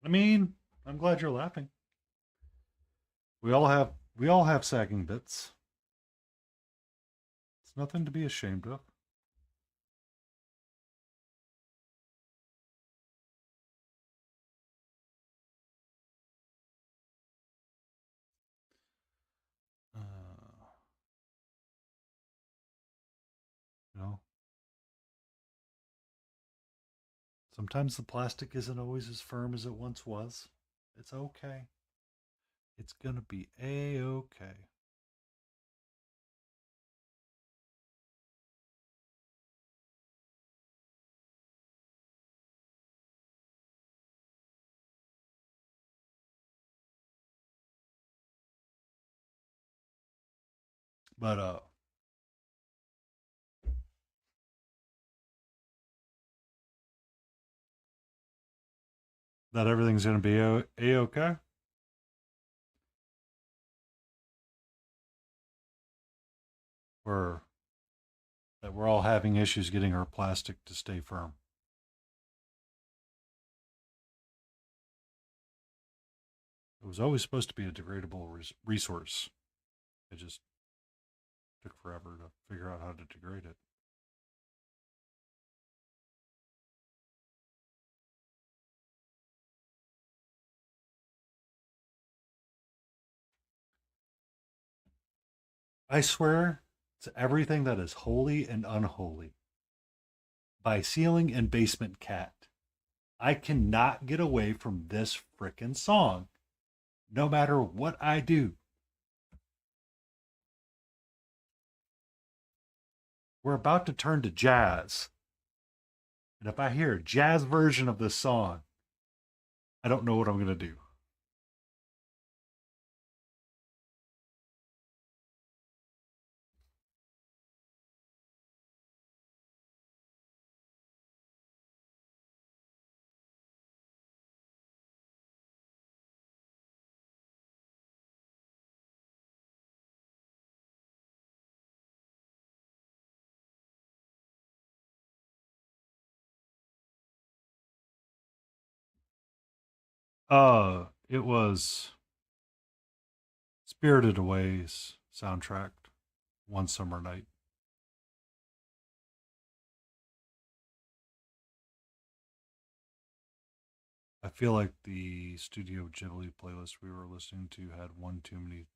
I mean, I'm glad you're laughing. We all have sagging bits. It's nothing to be ashamed of. Uh, you know, sometimes the plastic isn't always as firm as it once was. It's okay. It's gonna be a-okay. But that everything's gonna be a-okay. Or that we're all having issues getting our plastic to stay firm. It was always supposed to be a degradable resource. It just took forever to figure out how to degrade it. I swear to everything that is holy and unholy. By Ceiling and Basement Cat. I cannot get away from this frickin' song, no matter what I do. We're about to turn to jazz. And if I hear a jazz version of this song, I don't know what I'm going to do. It was Spirited Away's soundtrack, One Summer Night. I feel like the Studio Ghibli playlist we were listening to had one too many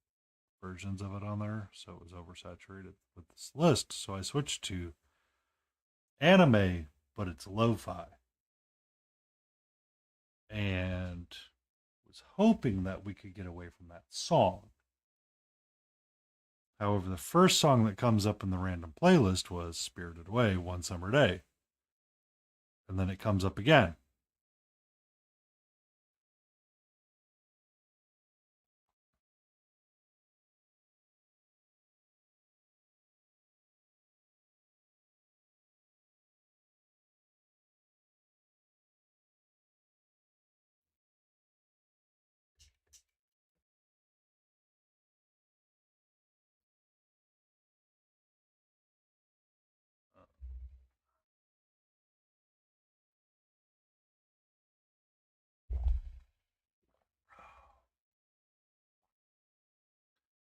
versions of it on there, so it was oversaturated with this list. So I switched to anime, but it's lo-fi. And was hoping that we could get away from that song. However, the first song that comes up in the random playlist was Spirited Away, One Summer Day. And then it comes up again.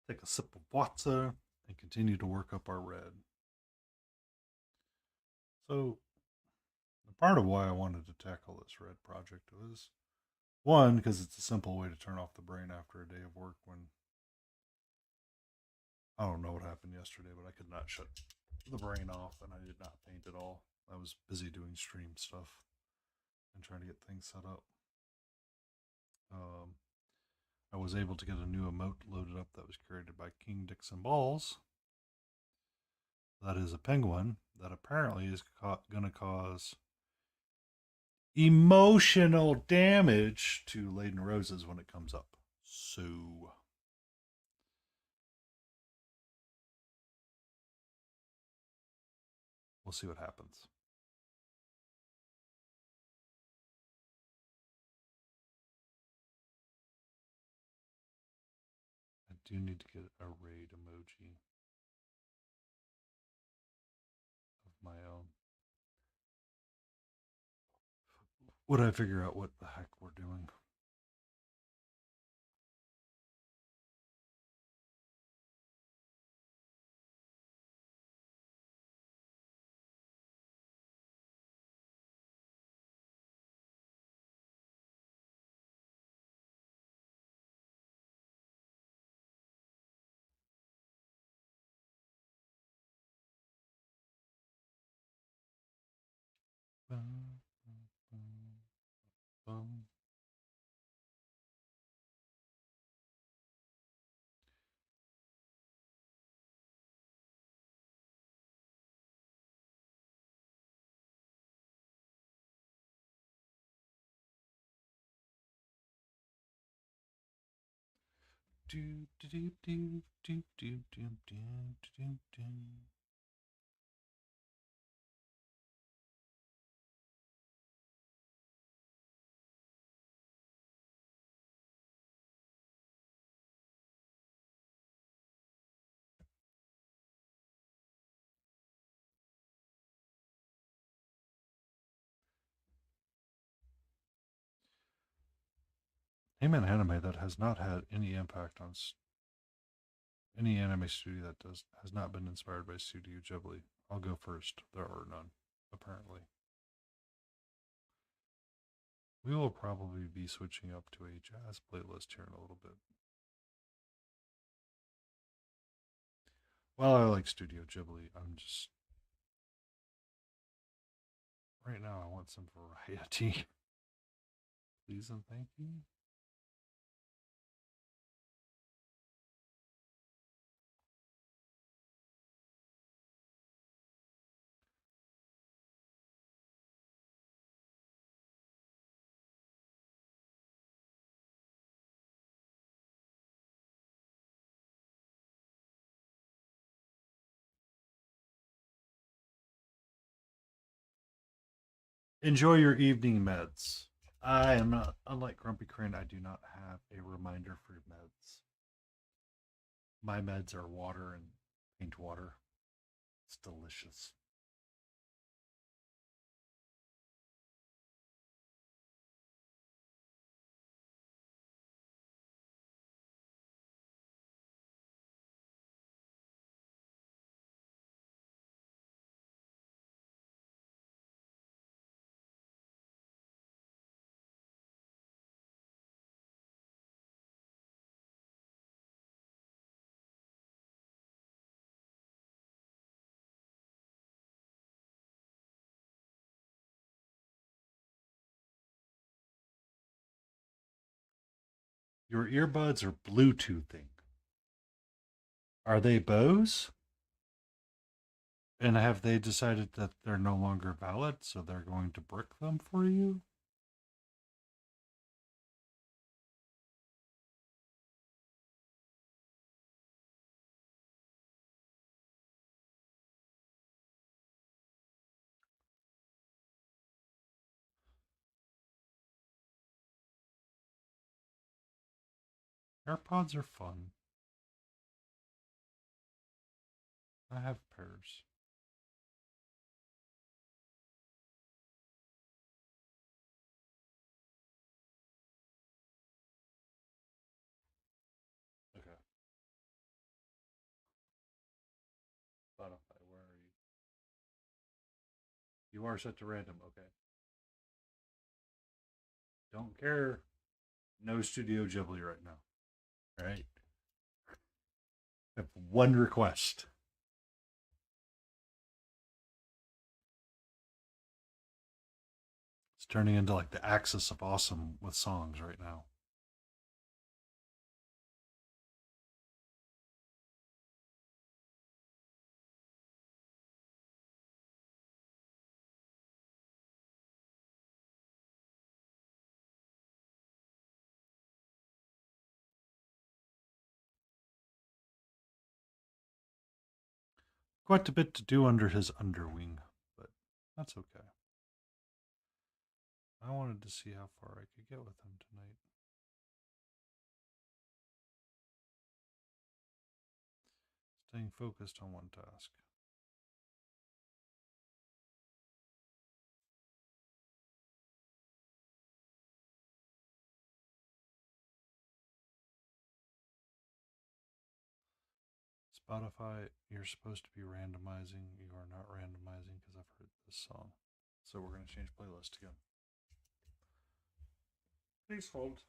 take a sip of water, and continue to work up our red. So, part of why I wanted to tackle this red project was one, because it's a simple way to turn off the brain after a day of work when I don't know what happened yesterday, but I could not shut the brain off and I did not paint at all. I was busy doing stream stuff and trying to get things set up. I was able to get a new emote loaded up that was created by King Dixon Balls. That is a penguin that apparently is going to cause emotional damage to Laden Roses when it comes up. So we'll see what happens. I do need to get a raid emoji of my own. Would I figure out what the heck we're doing? Heyman Anime that has not had any impact on any anime studio that has not been inspired by Studio Ghibli. I'll go first. There are none, apparently. We will probably be switching up to a jazz playlist here in a little bit. While I like Studio Ghibli, I'm just right now I want some variety. Please and thank you. Enjoy your evening meds. I am not, unlike Grumpy Crane, I do not have a reminder for meds. My meds are water and paint water. It's delicious. Your earbuds are Bluetoothing. Are they Bose? And have they decided that they're no longer valid, so they're going to brick them for you? AirPods are fun. I have pairs. Okay. You are set to random. Okay. Don't care. No Studio Ghibli right now. All right. I have one request. It's turning into like the axis of awesome with songs right now. Quite a bit to do under his underwing, but that's okay. I wanted to see how far I could get with him tonight. Staying focused on one task. Spotify, you're supposed to be randomizing. You are not randomizing because I've heard this song. So we're going to change playlist again. Please hold.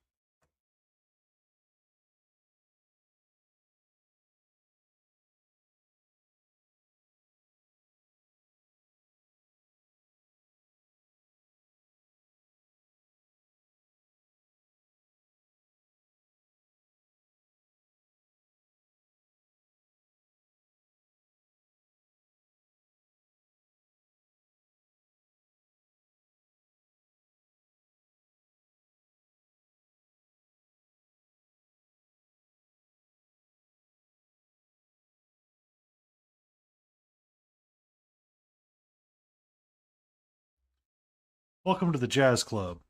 Welcome to the Jazz Club.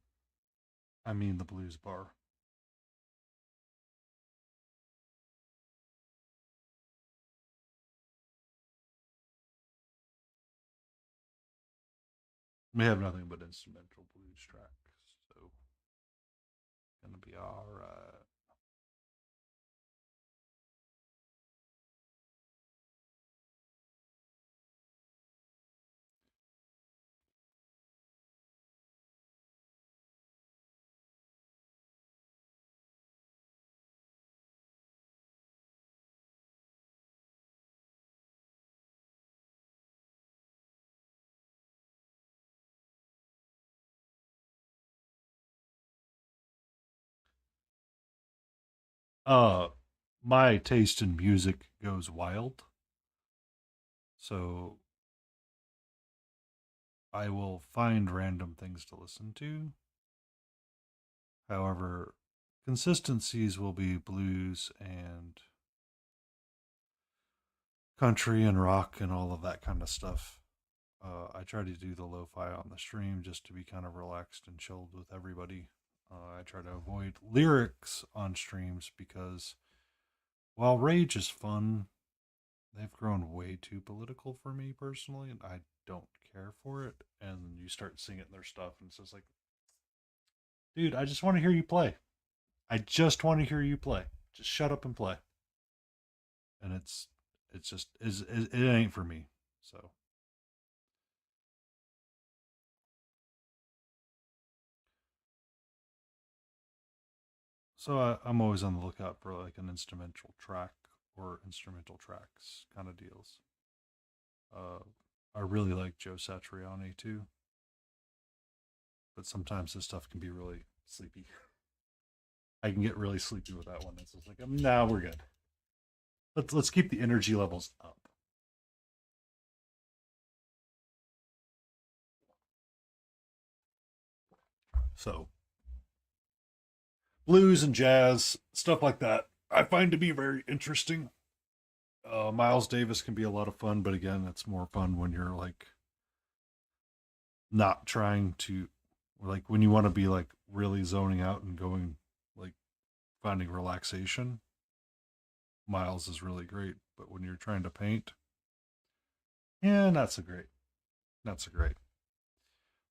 I mean the Blues Bar. We have nothing but instrumental blues tracks, so gonna be all right. Uh, my taste in music goes wild, so I will find random things to listen to. However, consistencies will be blues and country and rock and all of that kind of stuff. I try to do the lo-fi on the stream just to be kind of relaxed and chilled with everybody. I try to avoid lyrics on streams because while rage is fun, they've grown way too political for me personally, and I don't care for it. And you start singing their stuff, and it's just like, dude, I just want to hear you play. I just want to hear you play. Just shut up and play. And it's just it ain't for me. So I'm always on the lookout for like an instrumental track or instrumental tracks kind of deals. I really like Joe Satriani too, but sometimes this stuff can be really sleepy. I can get really sleepy with that one. It's just like, nah, we're good. Let's keep the energy levels up. So, blues and jazz stuff like that, I find to be very interesting. Miles Davis can be a lot of fun, but again, it's more fun when you're like not trying to, like when you want to be like really zoning out and going like finding relaxation. Miles is really great, but when you're trying to paint, yeah, not so great. Not so great.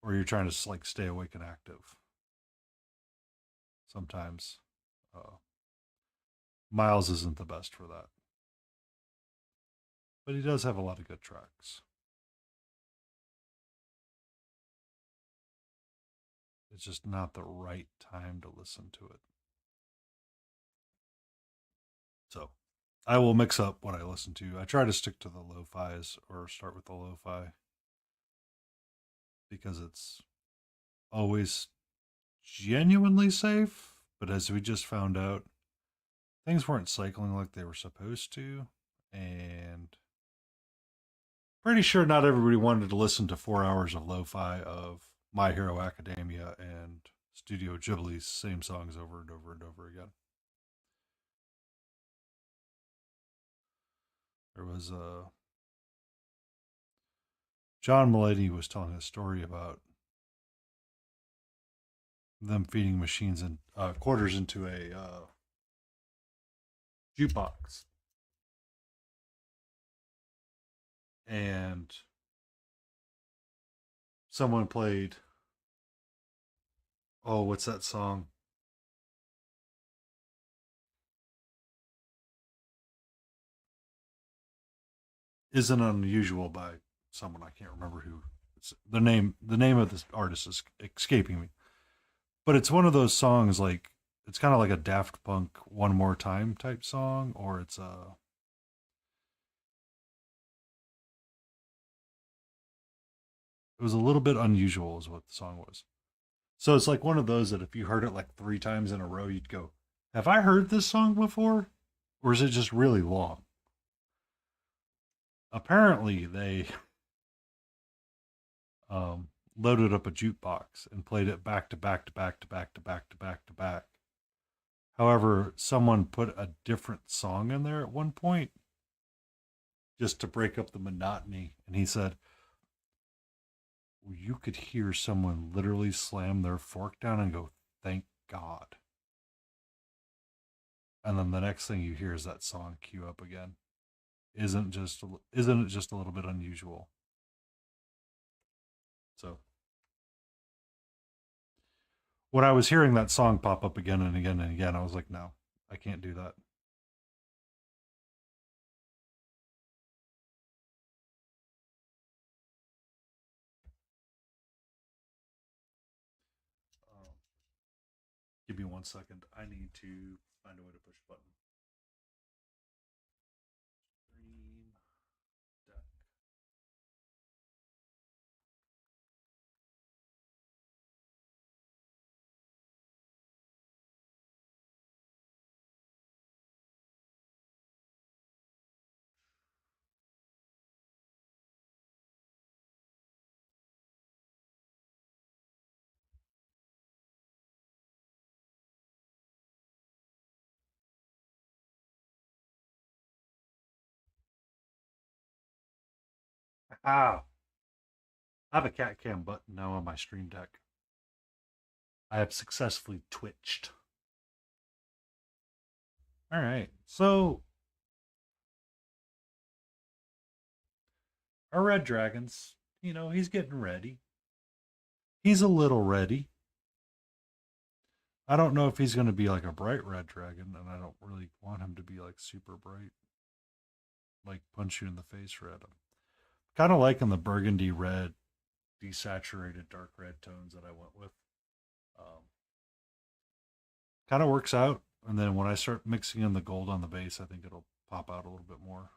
Or you're trying to like stay awake and active. Sometimes Miles isn't the best for that, but he does have a lot of good tracks. It's just not the right time to listen to it. So I will mix up what I listen to. I try to stick to the lo-fis or start with the lo-fi because it's always genuinely safe. But as we just found out, things weren't cycling like they were supposed to. And pretty sure not everybody wanted to listen to 4 hours of lo-fi of My Hero Academia and Studio Ghibli's same songs over and over and over again. There was John Mulaney was telling a story about them feeding machines and quarters into a jukebox, and someone played, oh, what's that song? Isn't Unusual by someone I can't remember who. It's the name of this artist is escaping me. But it's one of those songs like it's kind of like a Daft Punk One More Time type song, or it's a it was a little bit unusual is what the song was. So it's like one of those that if you heard it like 3 times in a row, you'd go, "Have I heard this song before?" Or is it just really long? Apparently they loaded up a jukebox and played it back to back to back to back to back to back to back. However, someone put a different song in there at one point just to break up the monotony. And he said, you could hear someone literally slam their fork down and go, thank God. And then the next thing you hear is that song cue up again. Isn't it just a little bit unusual? So when I was hearing that song pop up again and again and again, I was like, no, I can't do that. Um, Give me 1 second. I need to find a way to push a button. Stream deck. Ah, I have a cat cam button now on my stream deck. I have successfully twitched. All right. So our red dragons, he's getting ready. He's a little ready. I don't know if he's going to be like a bright red dragon, and I don't really want him to be like super bright, like punch you in the face red. I'm kind of liking the burgundy red, desaturated dark red tones that I went with. Kind of works out, and then when I start mixing in the gold on the base, I think it'll pop out a little bit more.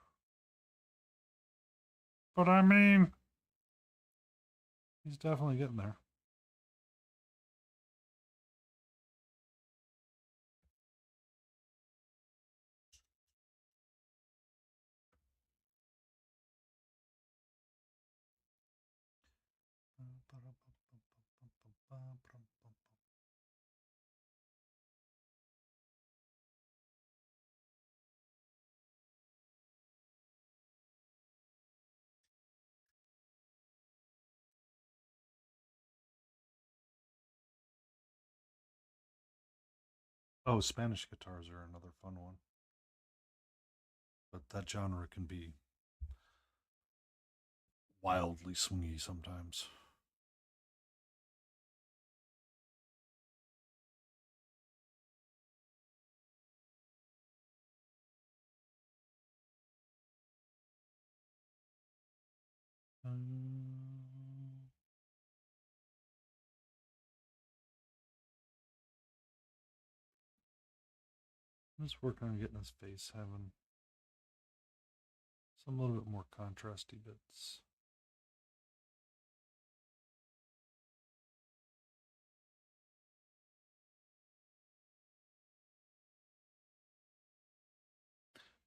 But I mean, he's definitely getting there. Oh, Spanish guitars are another fun one. But that genre can be wildly swingy sometimes. Just working on getting his face having some little bit more contrasty bits.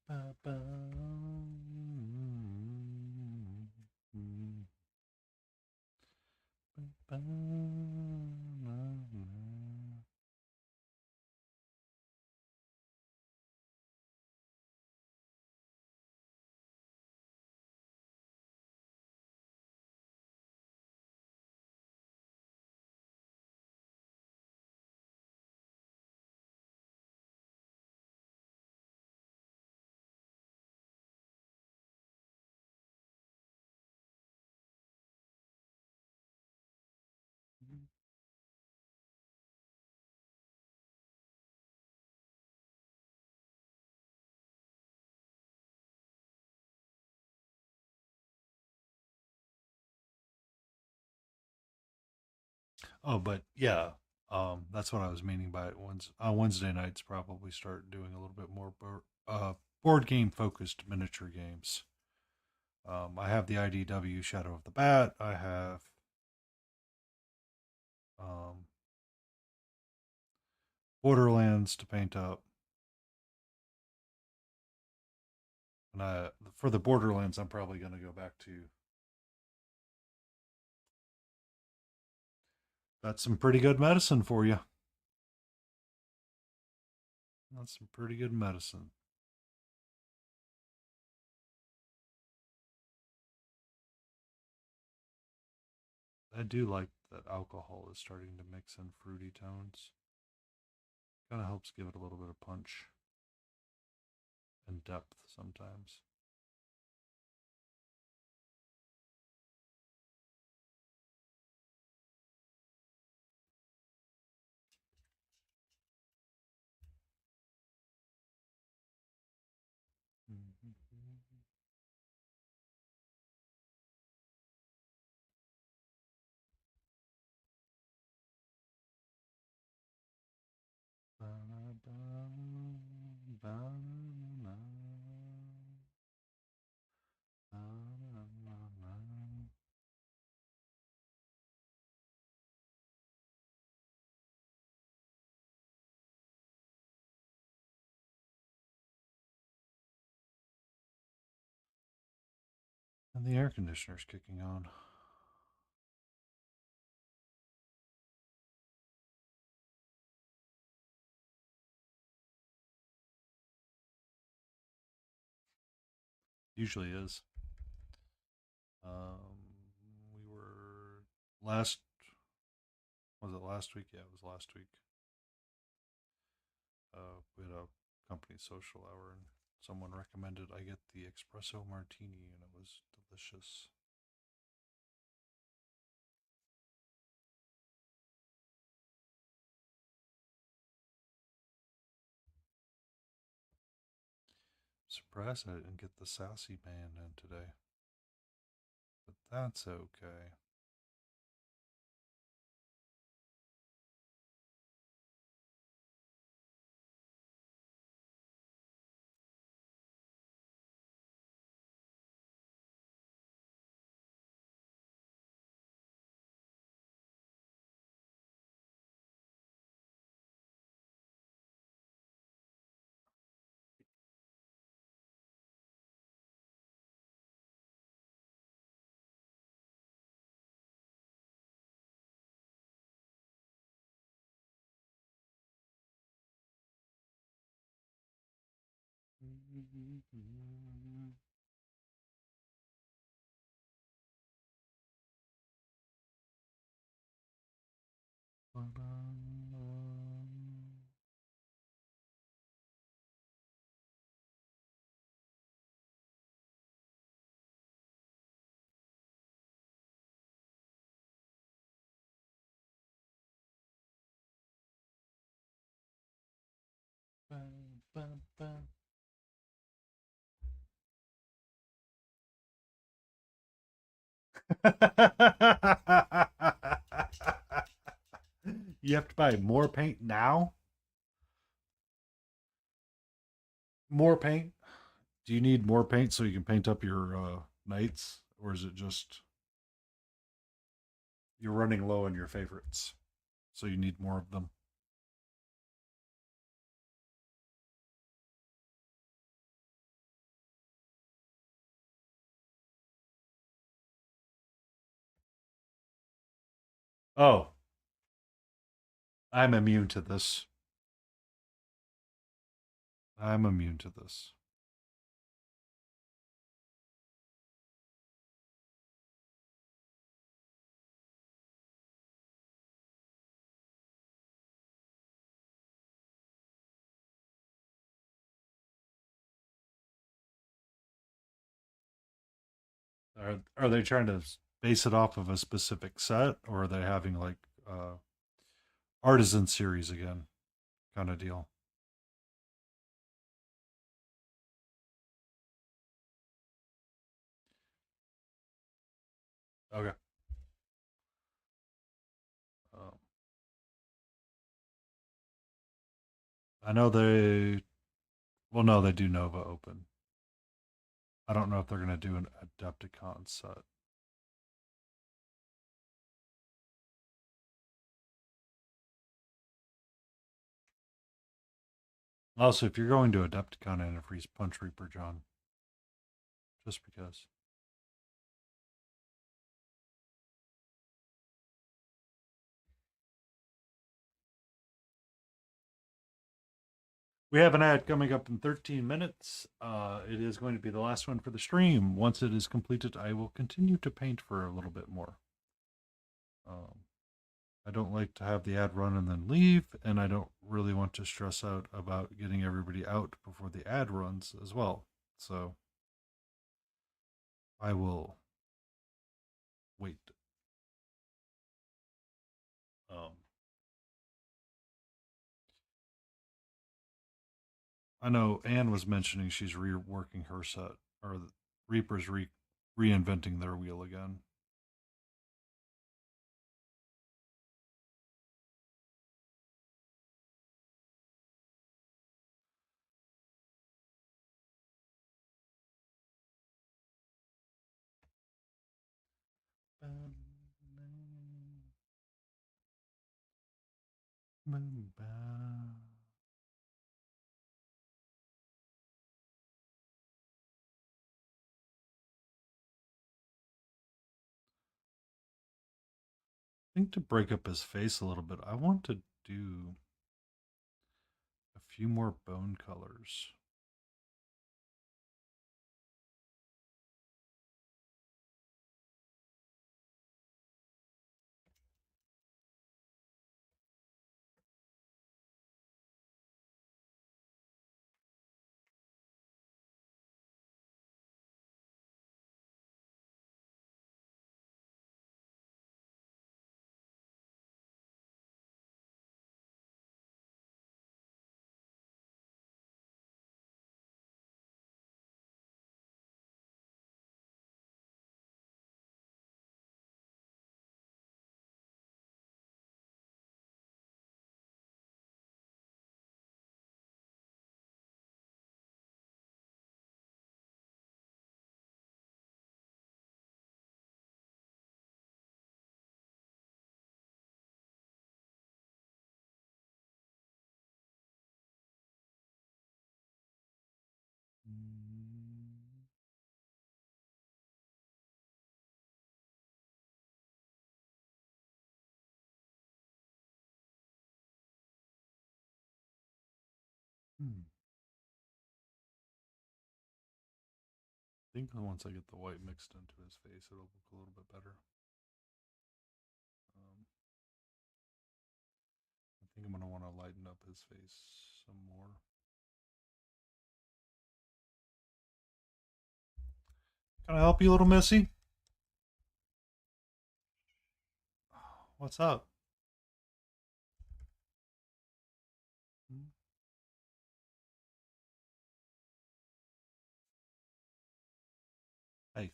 Ba, ba, ba, ba, na, na. Oh, but yeah, that's what I was meaning by it. Wednesday nights, probably start doing a little bit more board game focused miniature games. I have the IDW Shadow of the Bat. I have Borderlands to paint up. And for the Borderlands, I'm probably going to go back to. That's some pretty good medicine for you. That's some pretty good medicine. I do like that alcohol is starting to mix in fruity tones. Kind of helps give it a little bit of punch and depth sometimes. And the air conditioner's kicking on. Usually is. We were was it last week? Yeah, it was last week. We had a company social hour and someone recommended I get the espresso martini and it was delicious. Surprised I didn't get the sassy band in today. But that's okay. You have to buy more paint now? More paint? Do you need more paint so you can paint up your knights? Or is it just you're running low on your favorites? So you need more of them? Oh, I'm immune to this. I'm immune to this. Are they trying to base it off of a specific set, or are they having like artisan series again kind of deal? Okay. Um, I know they. Well, no, they do Nova Open. I don't know if they're going to do an Adepticon set. Also, if you're going to Adepticon Antifreeze, punch Reaper John. Just because. We have an ad coming up in 13 minutes. It is going to be the last one for the stream. Once it is completed, I will continue to paint for a little bit more. I don't like to have the ad run and then leave, and I don't really want to stress out about getting everybody out before the ad runs as well. So I will wait. Um, I know Anne was mentioning she's reworking her set, or Reaper's reinventing their wheel again. I think to break up his face a little bit, I want to do a few more bone colors. Hmm. I think once I get the white mixed into his face, it'll look a little bit better. I think I'm going to want to lighten up his face some more. Can I help you, little missy? What's up? Hmm? Hey.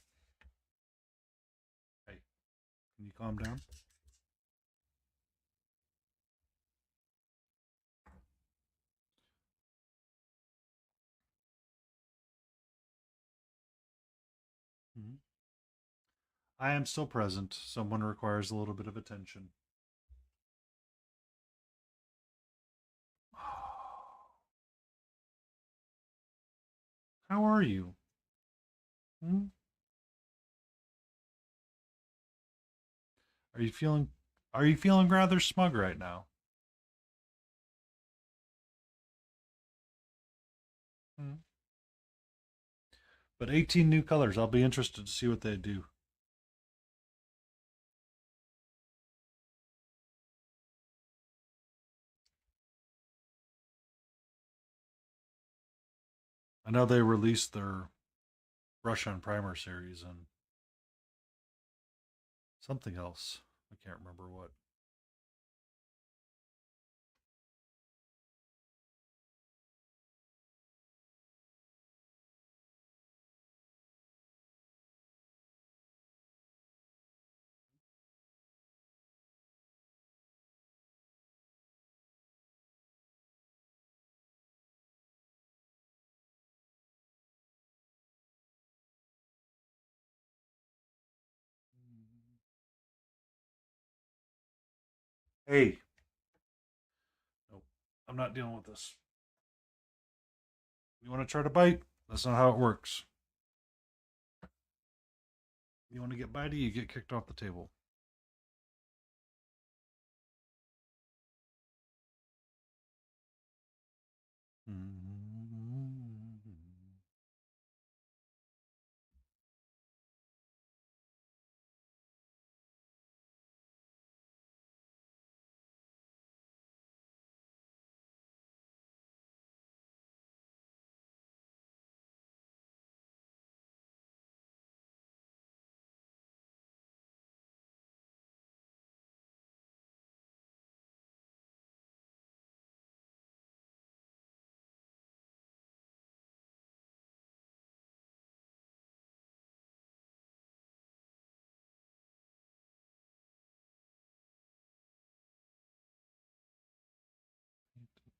Hey. Can you calm down? I am still present. Someone requires a little bit of attention. How are you? Hmm? Are you feeling rather smug right now? Hmm. But 18 new colors. I'll be interested to see what they do. I know they released their Brush on Primer series and something else. I can't remember what. Hey, nope, I'm not dealing with this. You want to try to bite? That's not how it works. You want to get bitey, you get kicked off the table.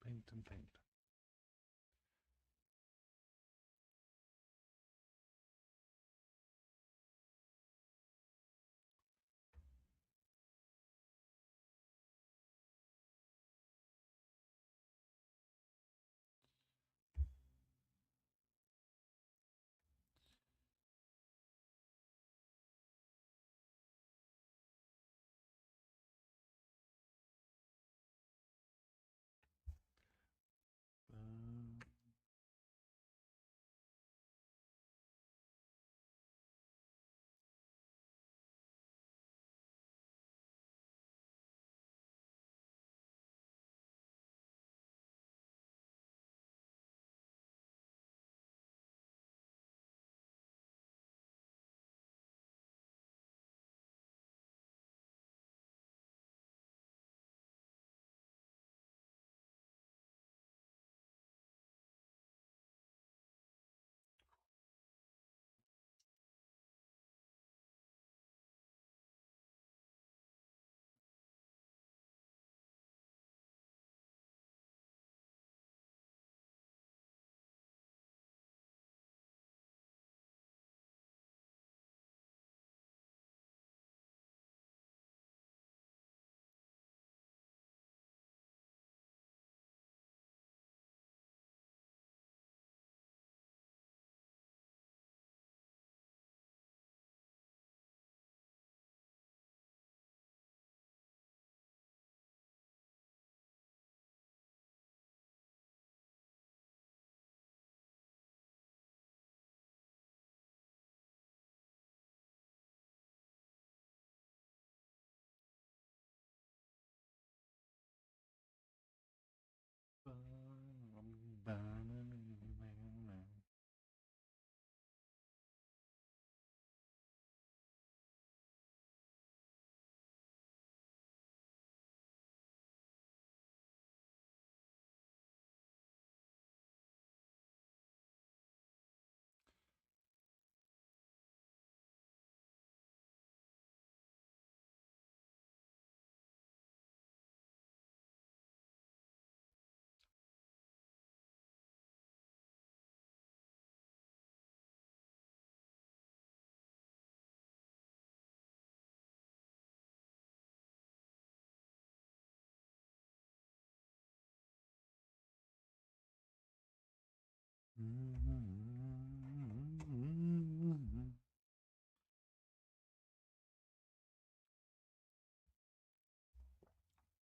Paint and paint.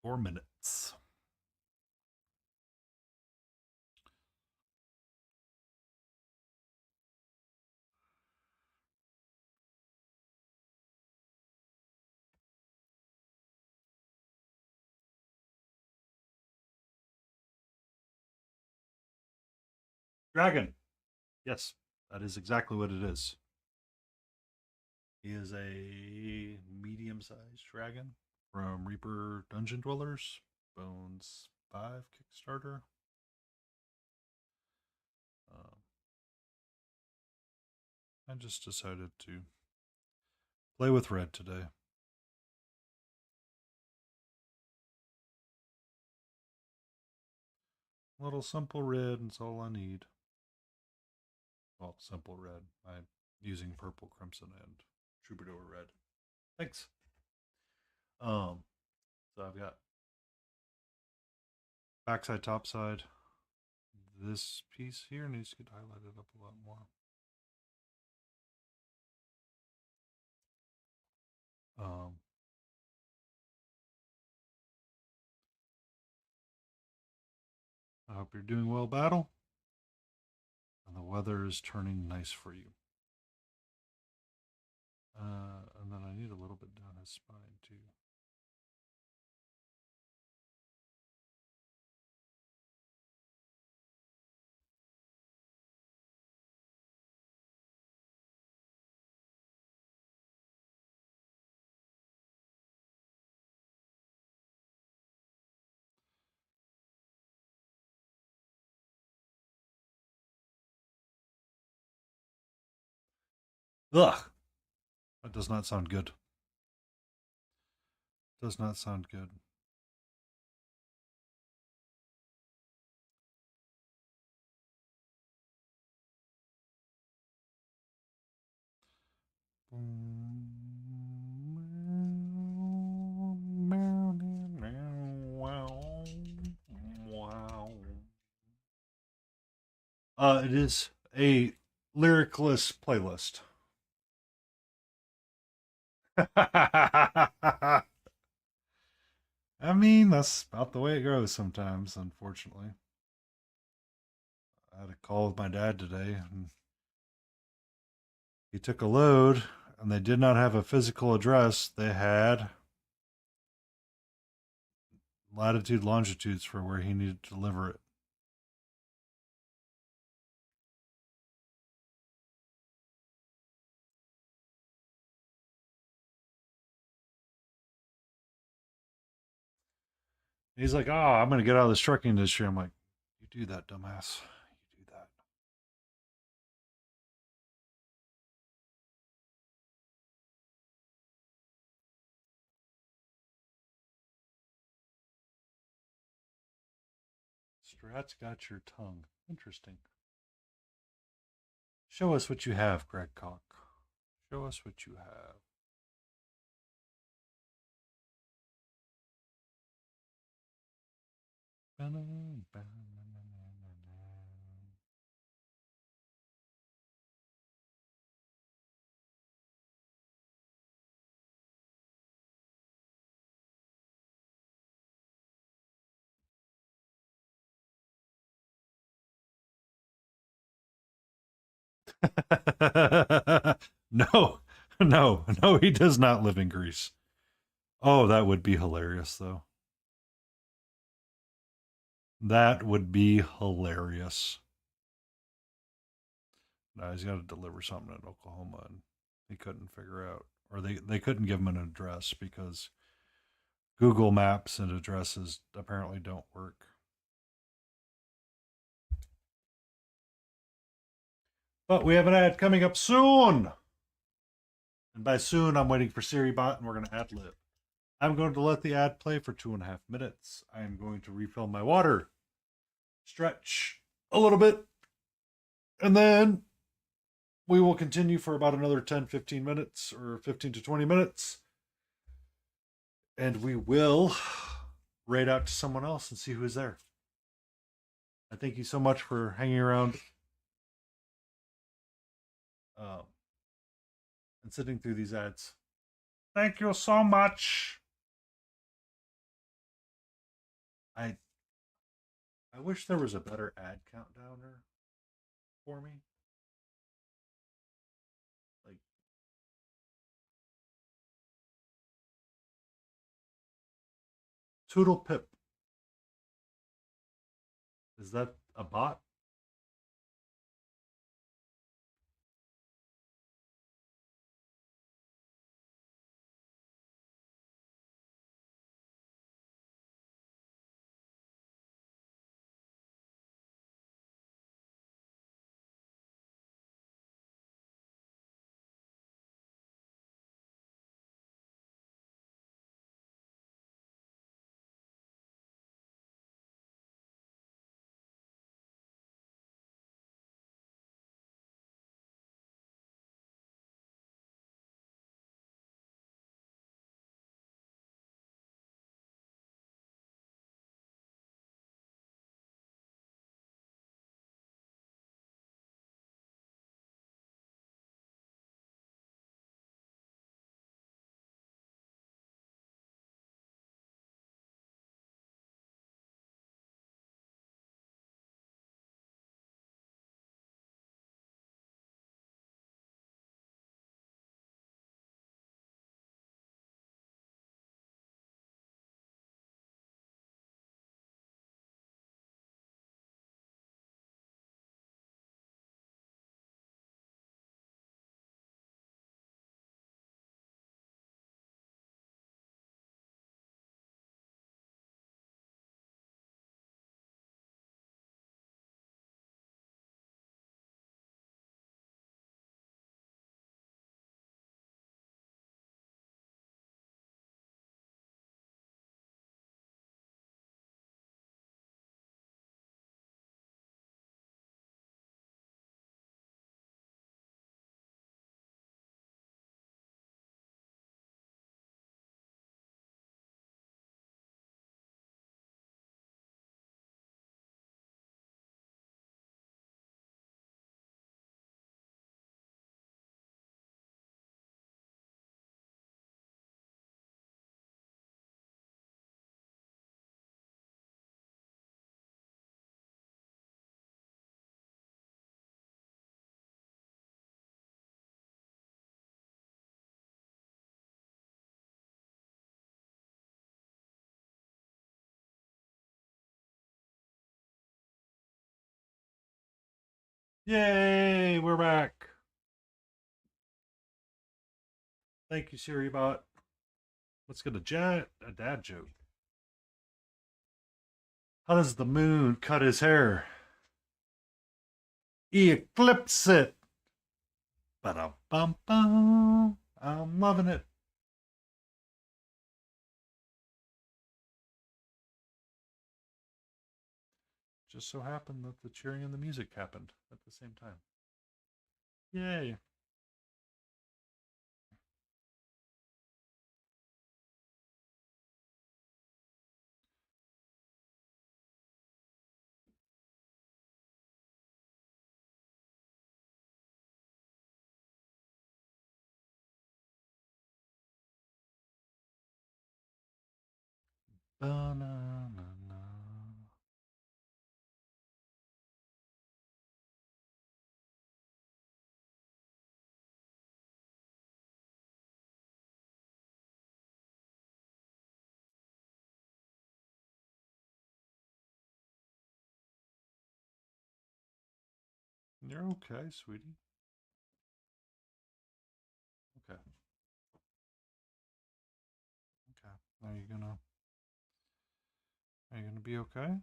4 minutes. Dragon. Yes, that is exactly what it is. He is a medium-sized dragon from Reaper Dungeon Dwellers, Bones 5 Kickstarter. I just decided to play with red today. Little simple red is all I need. Well, simple red. I'm using purple, crimson, and troubadour red. Thanks. So I've got backside, top side. This piece here needs to get highlighted up a lot more. I hope you're doing well, battle. And the weather is turning nice for you. And then I need a little bit down his spine too. Ugh! That does not sound good. Does not sound good. It is a lyricless playlist. I mean, that's about the way it goes sometimes, unfortunately. I had a call with my dad today, and he took a load, and they did not have a physical address. They had latitude, longitudes for where he needed to deliver it. He's like, "Oh, I'm going to get out of this trucking industry." I'm like, "You do that, dumbass. You do that." Strat's got your tongue. Interesting. Show us what you have, Greg Cock. Show us what you have. No, no, he does not live in Greece. Oh, that would be hilarious, though. That would be hilarious. No, he's got to deliver something in Oklahoma, and he couldn't figure out, or they couldn't give him an address because Google Maps and addresses apparently don't work. But we have an ad coming up soon. And by soon, I'm waiting for SiriBot, and we're going to ad lib. I'm going to let the ad play for 2.5 minutes. I am going to refill my water, stretch a little bit, and then we will continue for about another 10, 15 minutes, or 15 to 20 minutes. And we will raid out to someone else and see who's there. I thank you so much for hanging around and sitting through these ads. Thank you so much. I wish there was a better ad countdowner for me. Like Toodle Pip. Is that a bot? Yay, we're back. Thank you, Siri Bot. Let's get a dad joke. How does the moon cut his hair? He eclipses it. Ba-dum-bum-bum. I'm loving it. Just so happened that the cheering and the music happened at the same time. Yay. Ba-na-na-na. You're okay, sweetie. Okay. Okay. Are you gonna be okay?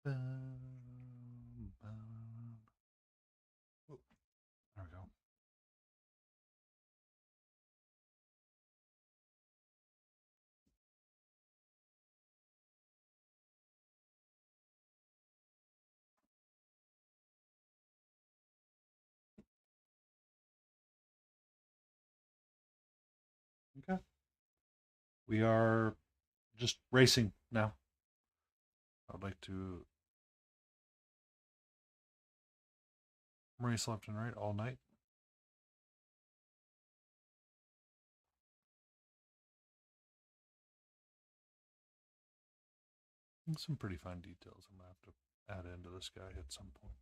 Bum, bum. Oh, there we go. Okay. We are just racing now. I'd like to race left and right all night. And some pretty fine details I'm going to have to add into this guy at some point.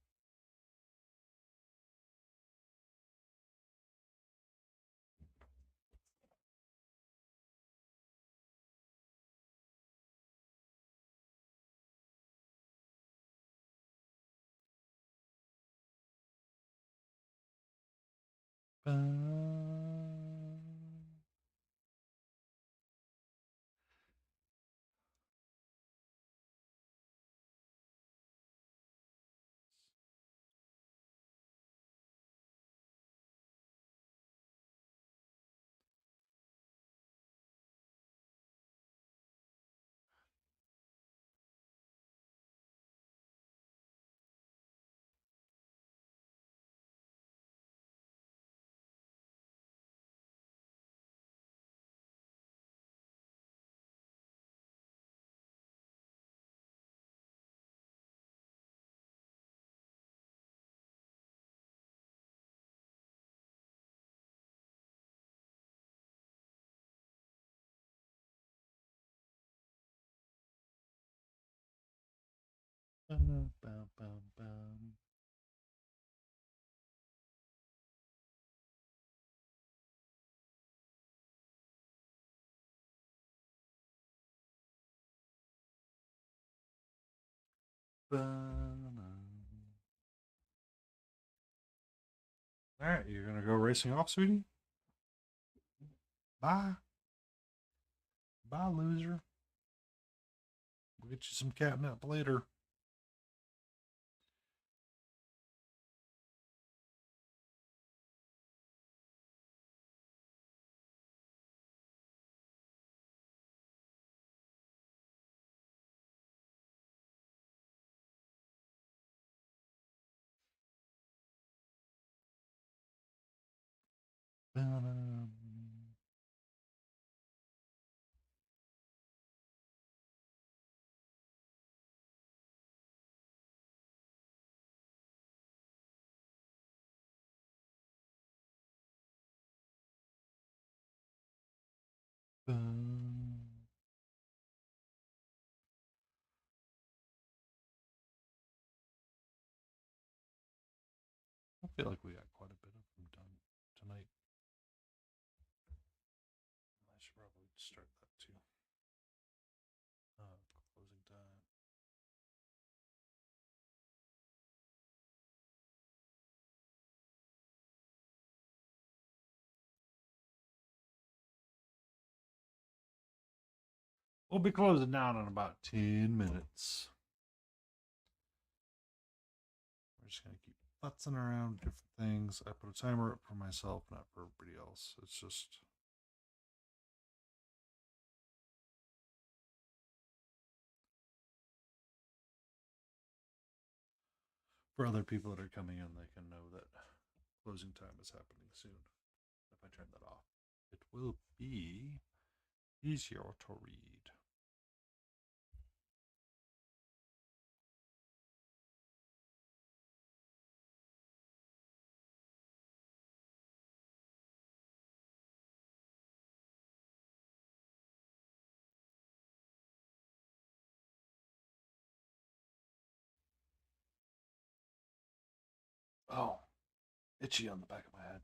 Bum, bum, bum. All right, you're gonna go racing off, sweetie. Bye, bye, loser. We'll get you some catnip later. I feel like we got quite a bit of them done tonight. I should probably start that too. Closing time. We'll be closing down in about 10 minutes. We're just going to keep futzing around different things. I put a timer up for myself, not for everybody else. It's just for other people that are coming in, they can know that closing time is happening soon. If I turn that off, it will be easier to read. Oh, itchy on the back of my head.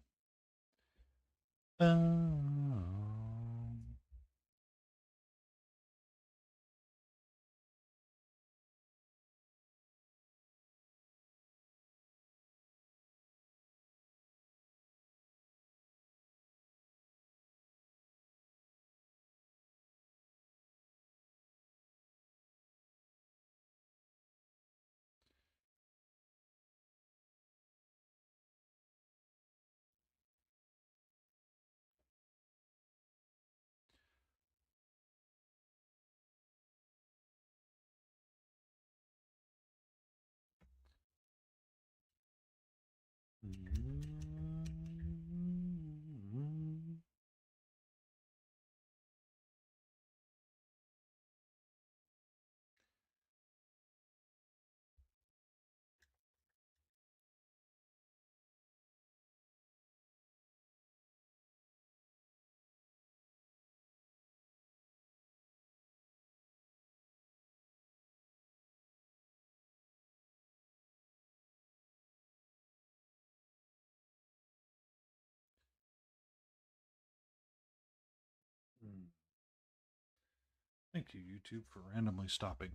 Thank you, YouTube, for randomly stopping.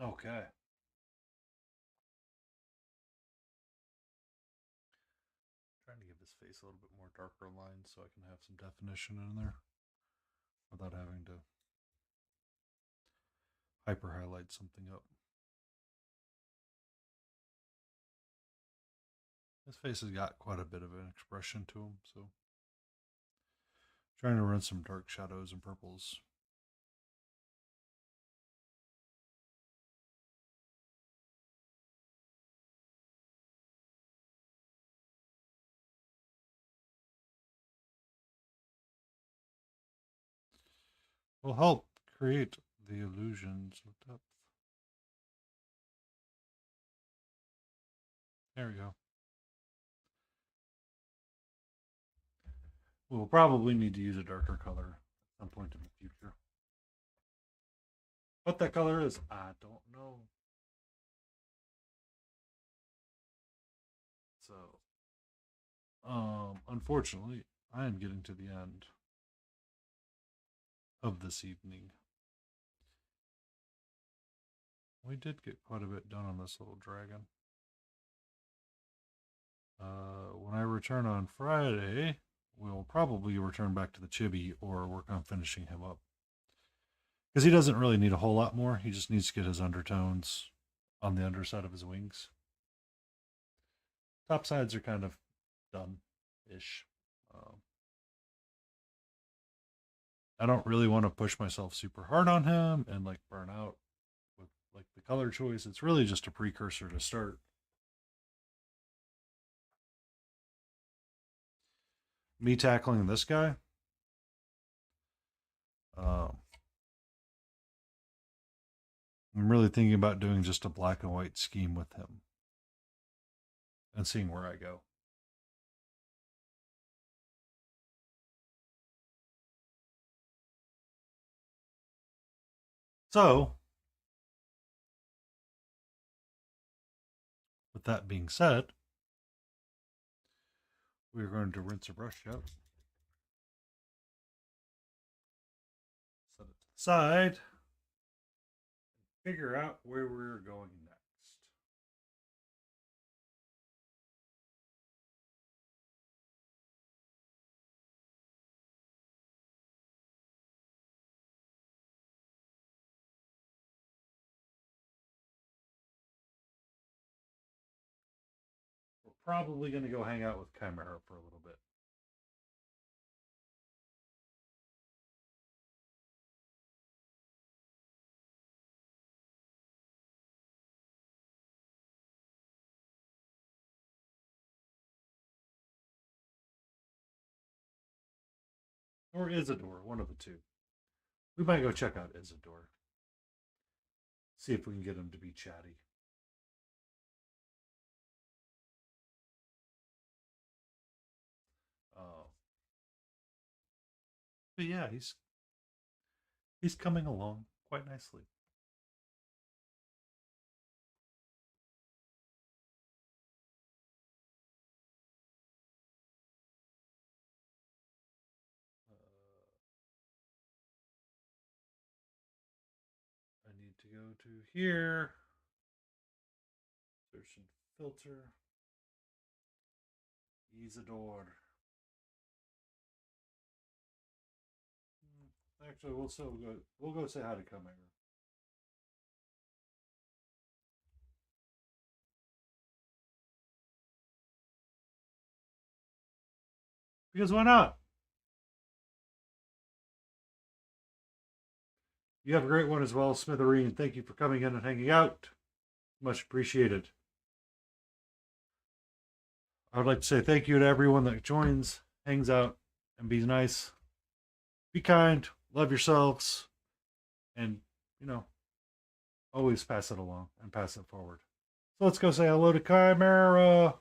Okay. Trying to give this face a little bit more darker lines so I can have some definition in there without having to hyper highlight something up. This face has got quite a bit of an expression to him, so trying to run some dark shadows and purples. Will help create the illusions of depth. There we go. We'll probably need to use a darker color at some point in the future. What that color is, I don't know. So, unfortunately, I am getting to the end of this evening. We did get quite a bit done on this little dragon. When I return on Friday, we'll probably return back to the chibi or work on finishing him up. Because he doesn't really need a whole lot more. He just needs to get his undertones on the underside of his wings. Top sides are kind of done-ish. I don't really want to push myself super hard on him and like burn out with like the color choice. It's really just a precursor to start. Me tackling this guy. I'm really thinking about doing just a black and white scheme with him and seeing where I go. So, with that being said, we're going to rinse a brush out. Set it to the side. Figure out where we're going next. We're probably going to go hang out with Chimera for a little bit. Or Isidore, one of the two. We might go check out Isidore. See if we can get him to be chatty. But yeah, he's coming along quite nicely. I need to go to here. Search and filter. Isidore. Actually, we'll go say hi to Chimera. Because why not? You have a great one as well, Smithereen. Thank you for coming in and hanging out. Much appreciated. I would like to say thank you to everyone that joins, hangs out, and be nice. Be kind, love yourselves, and, always pass it along and pass it forward. So let's go say hello to Chimera.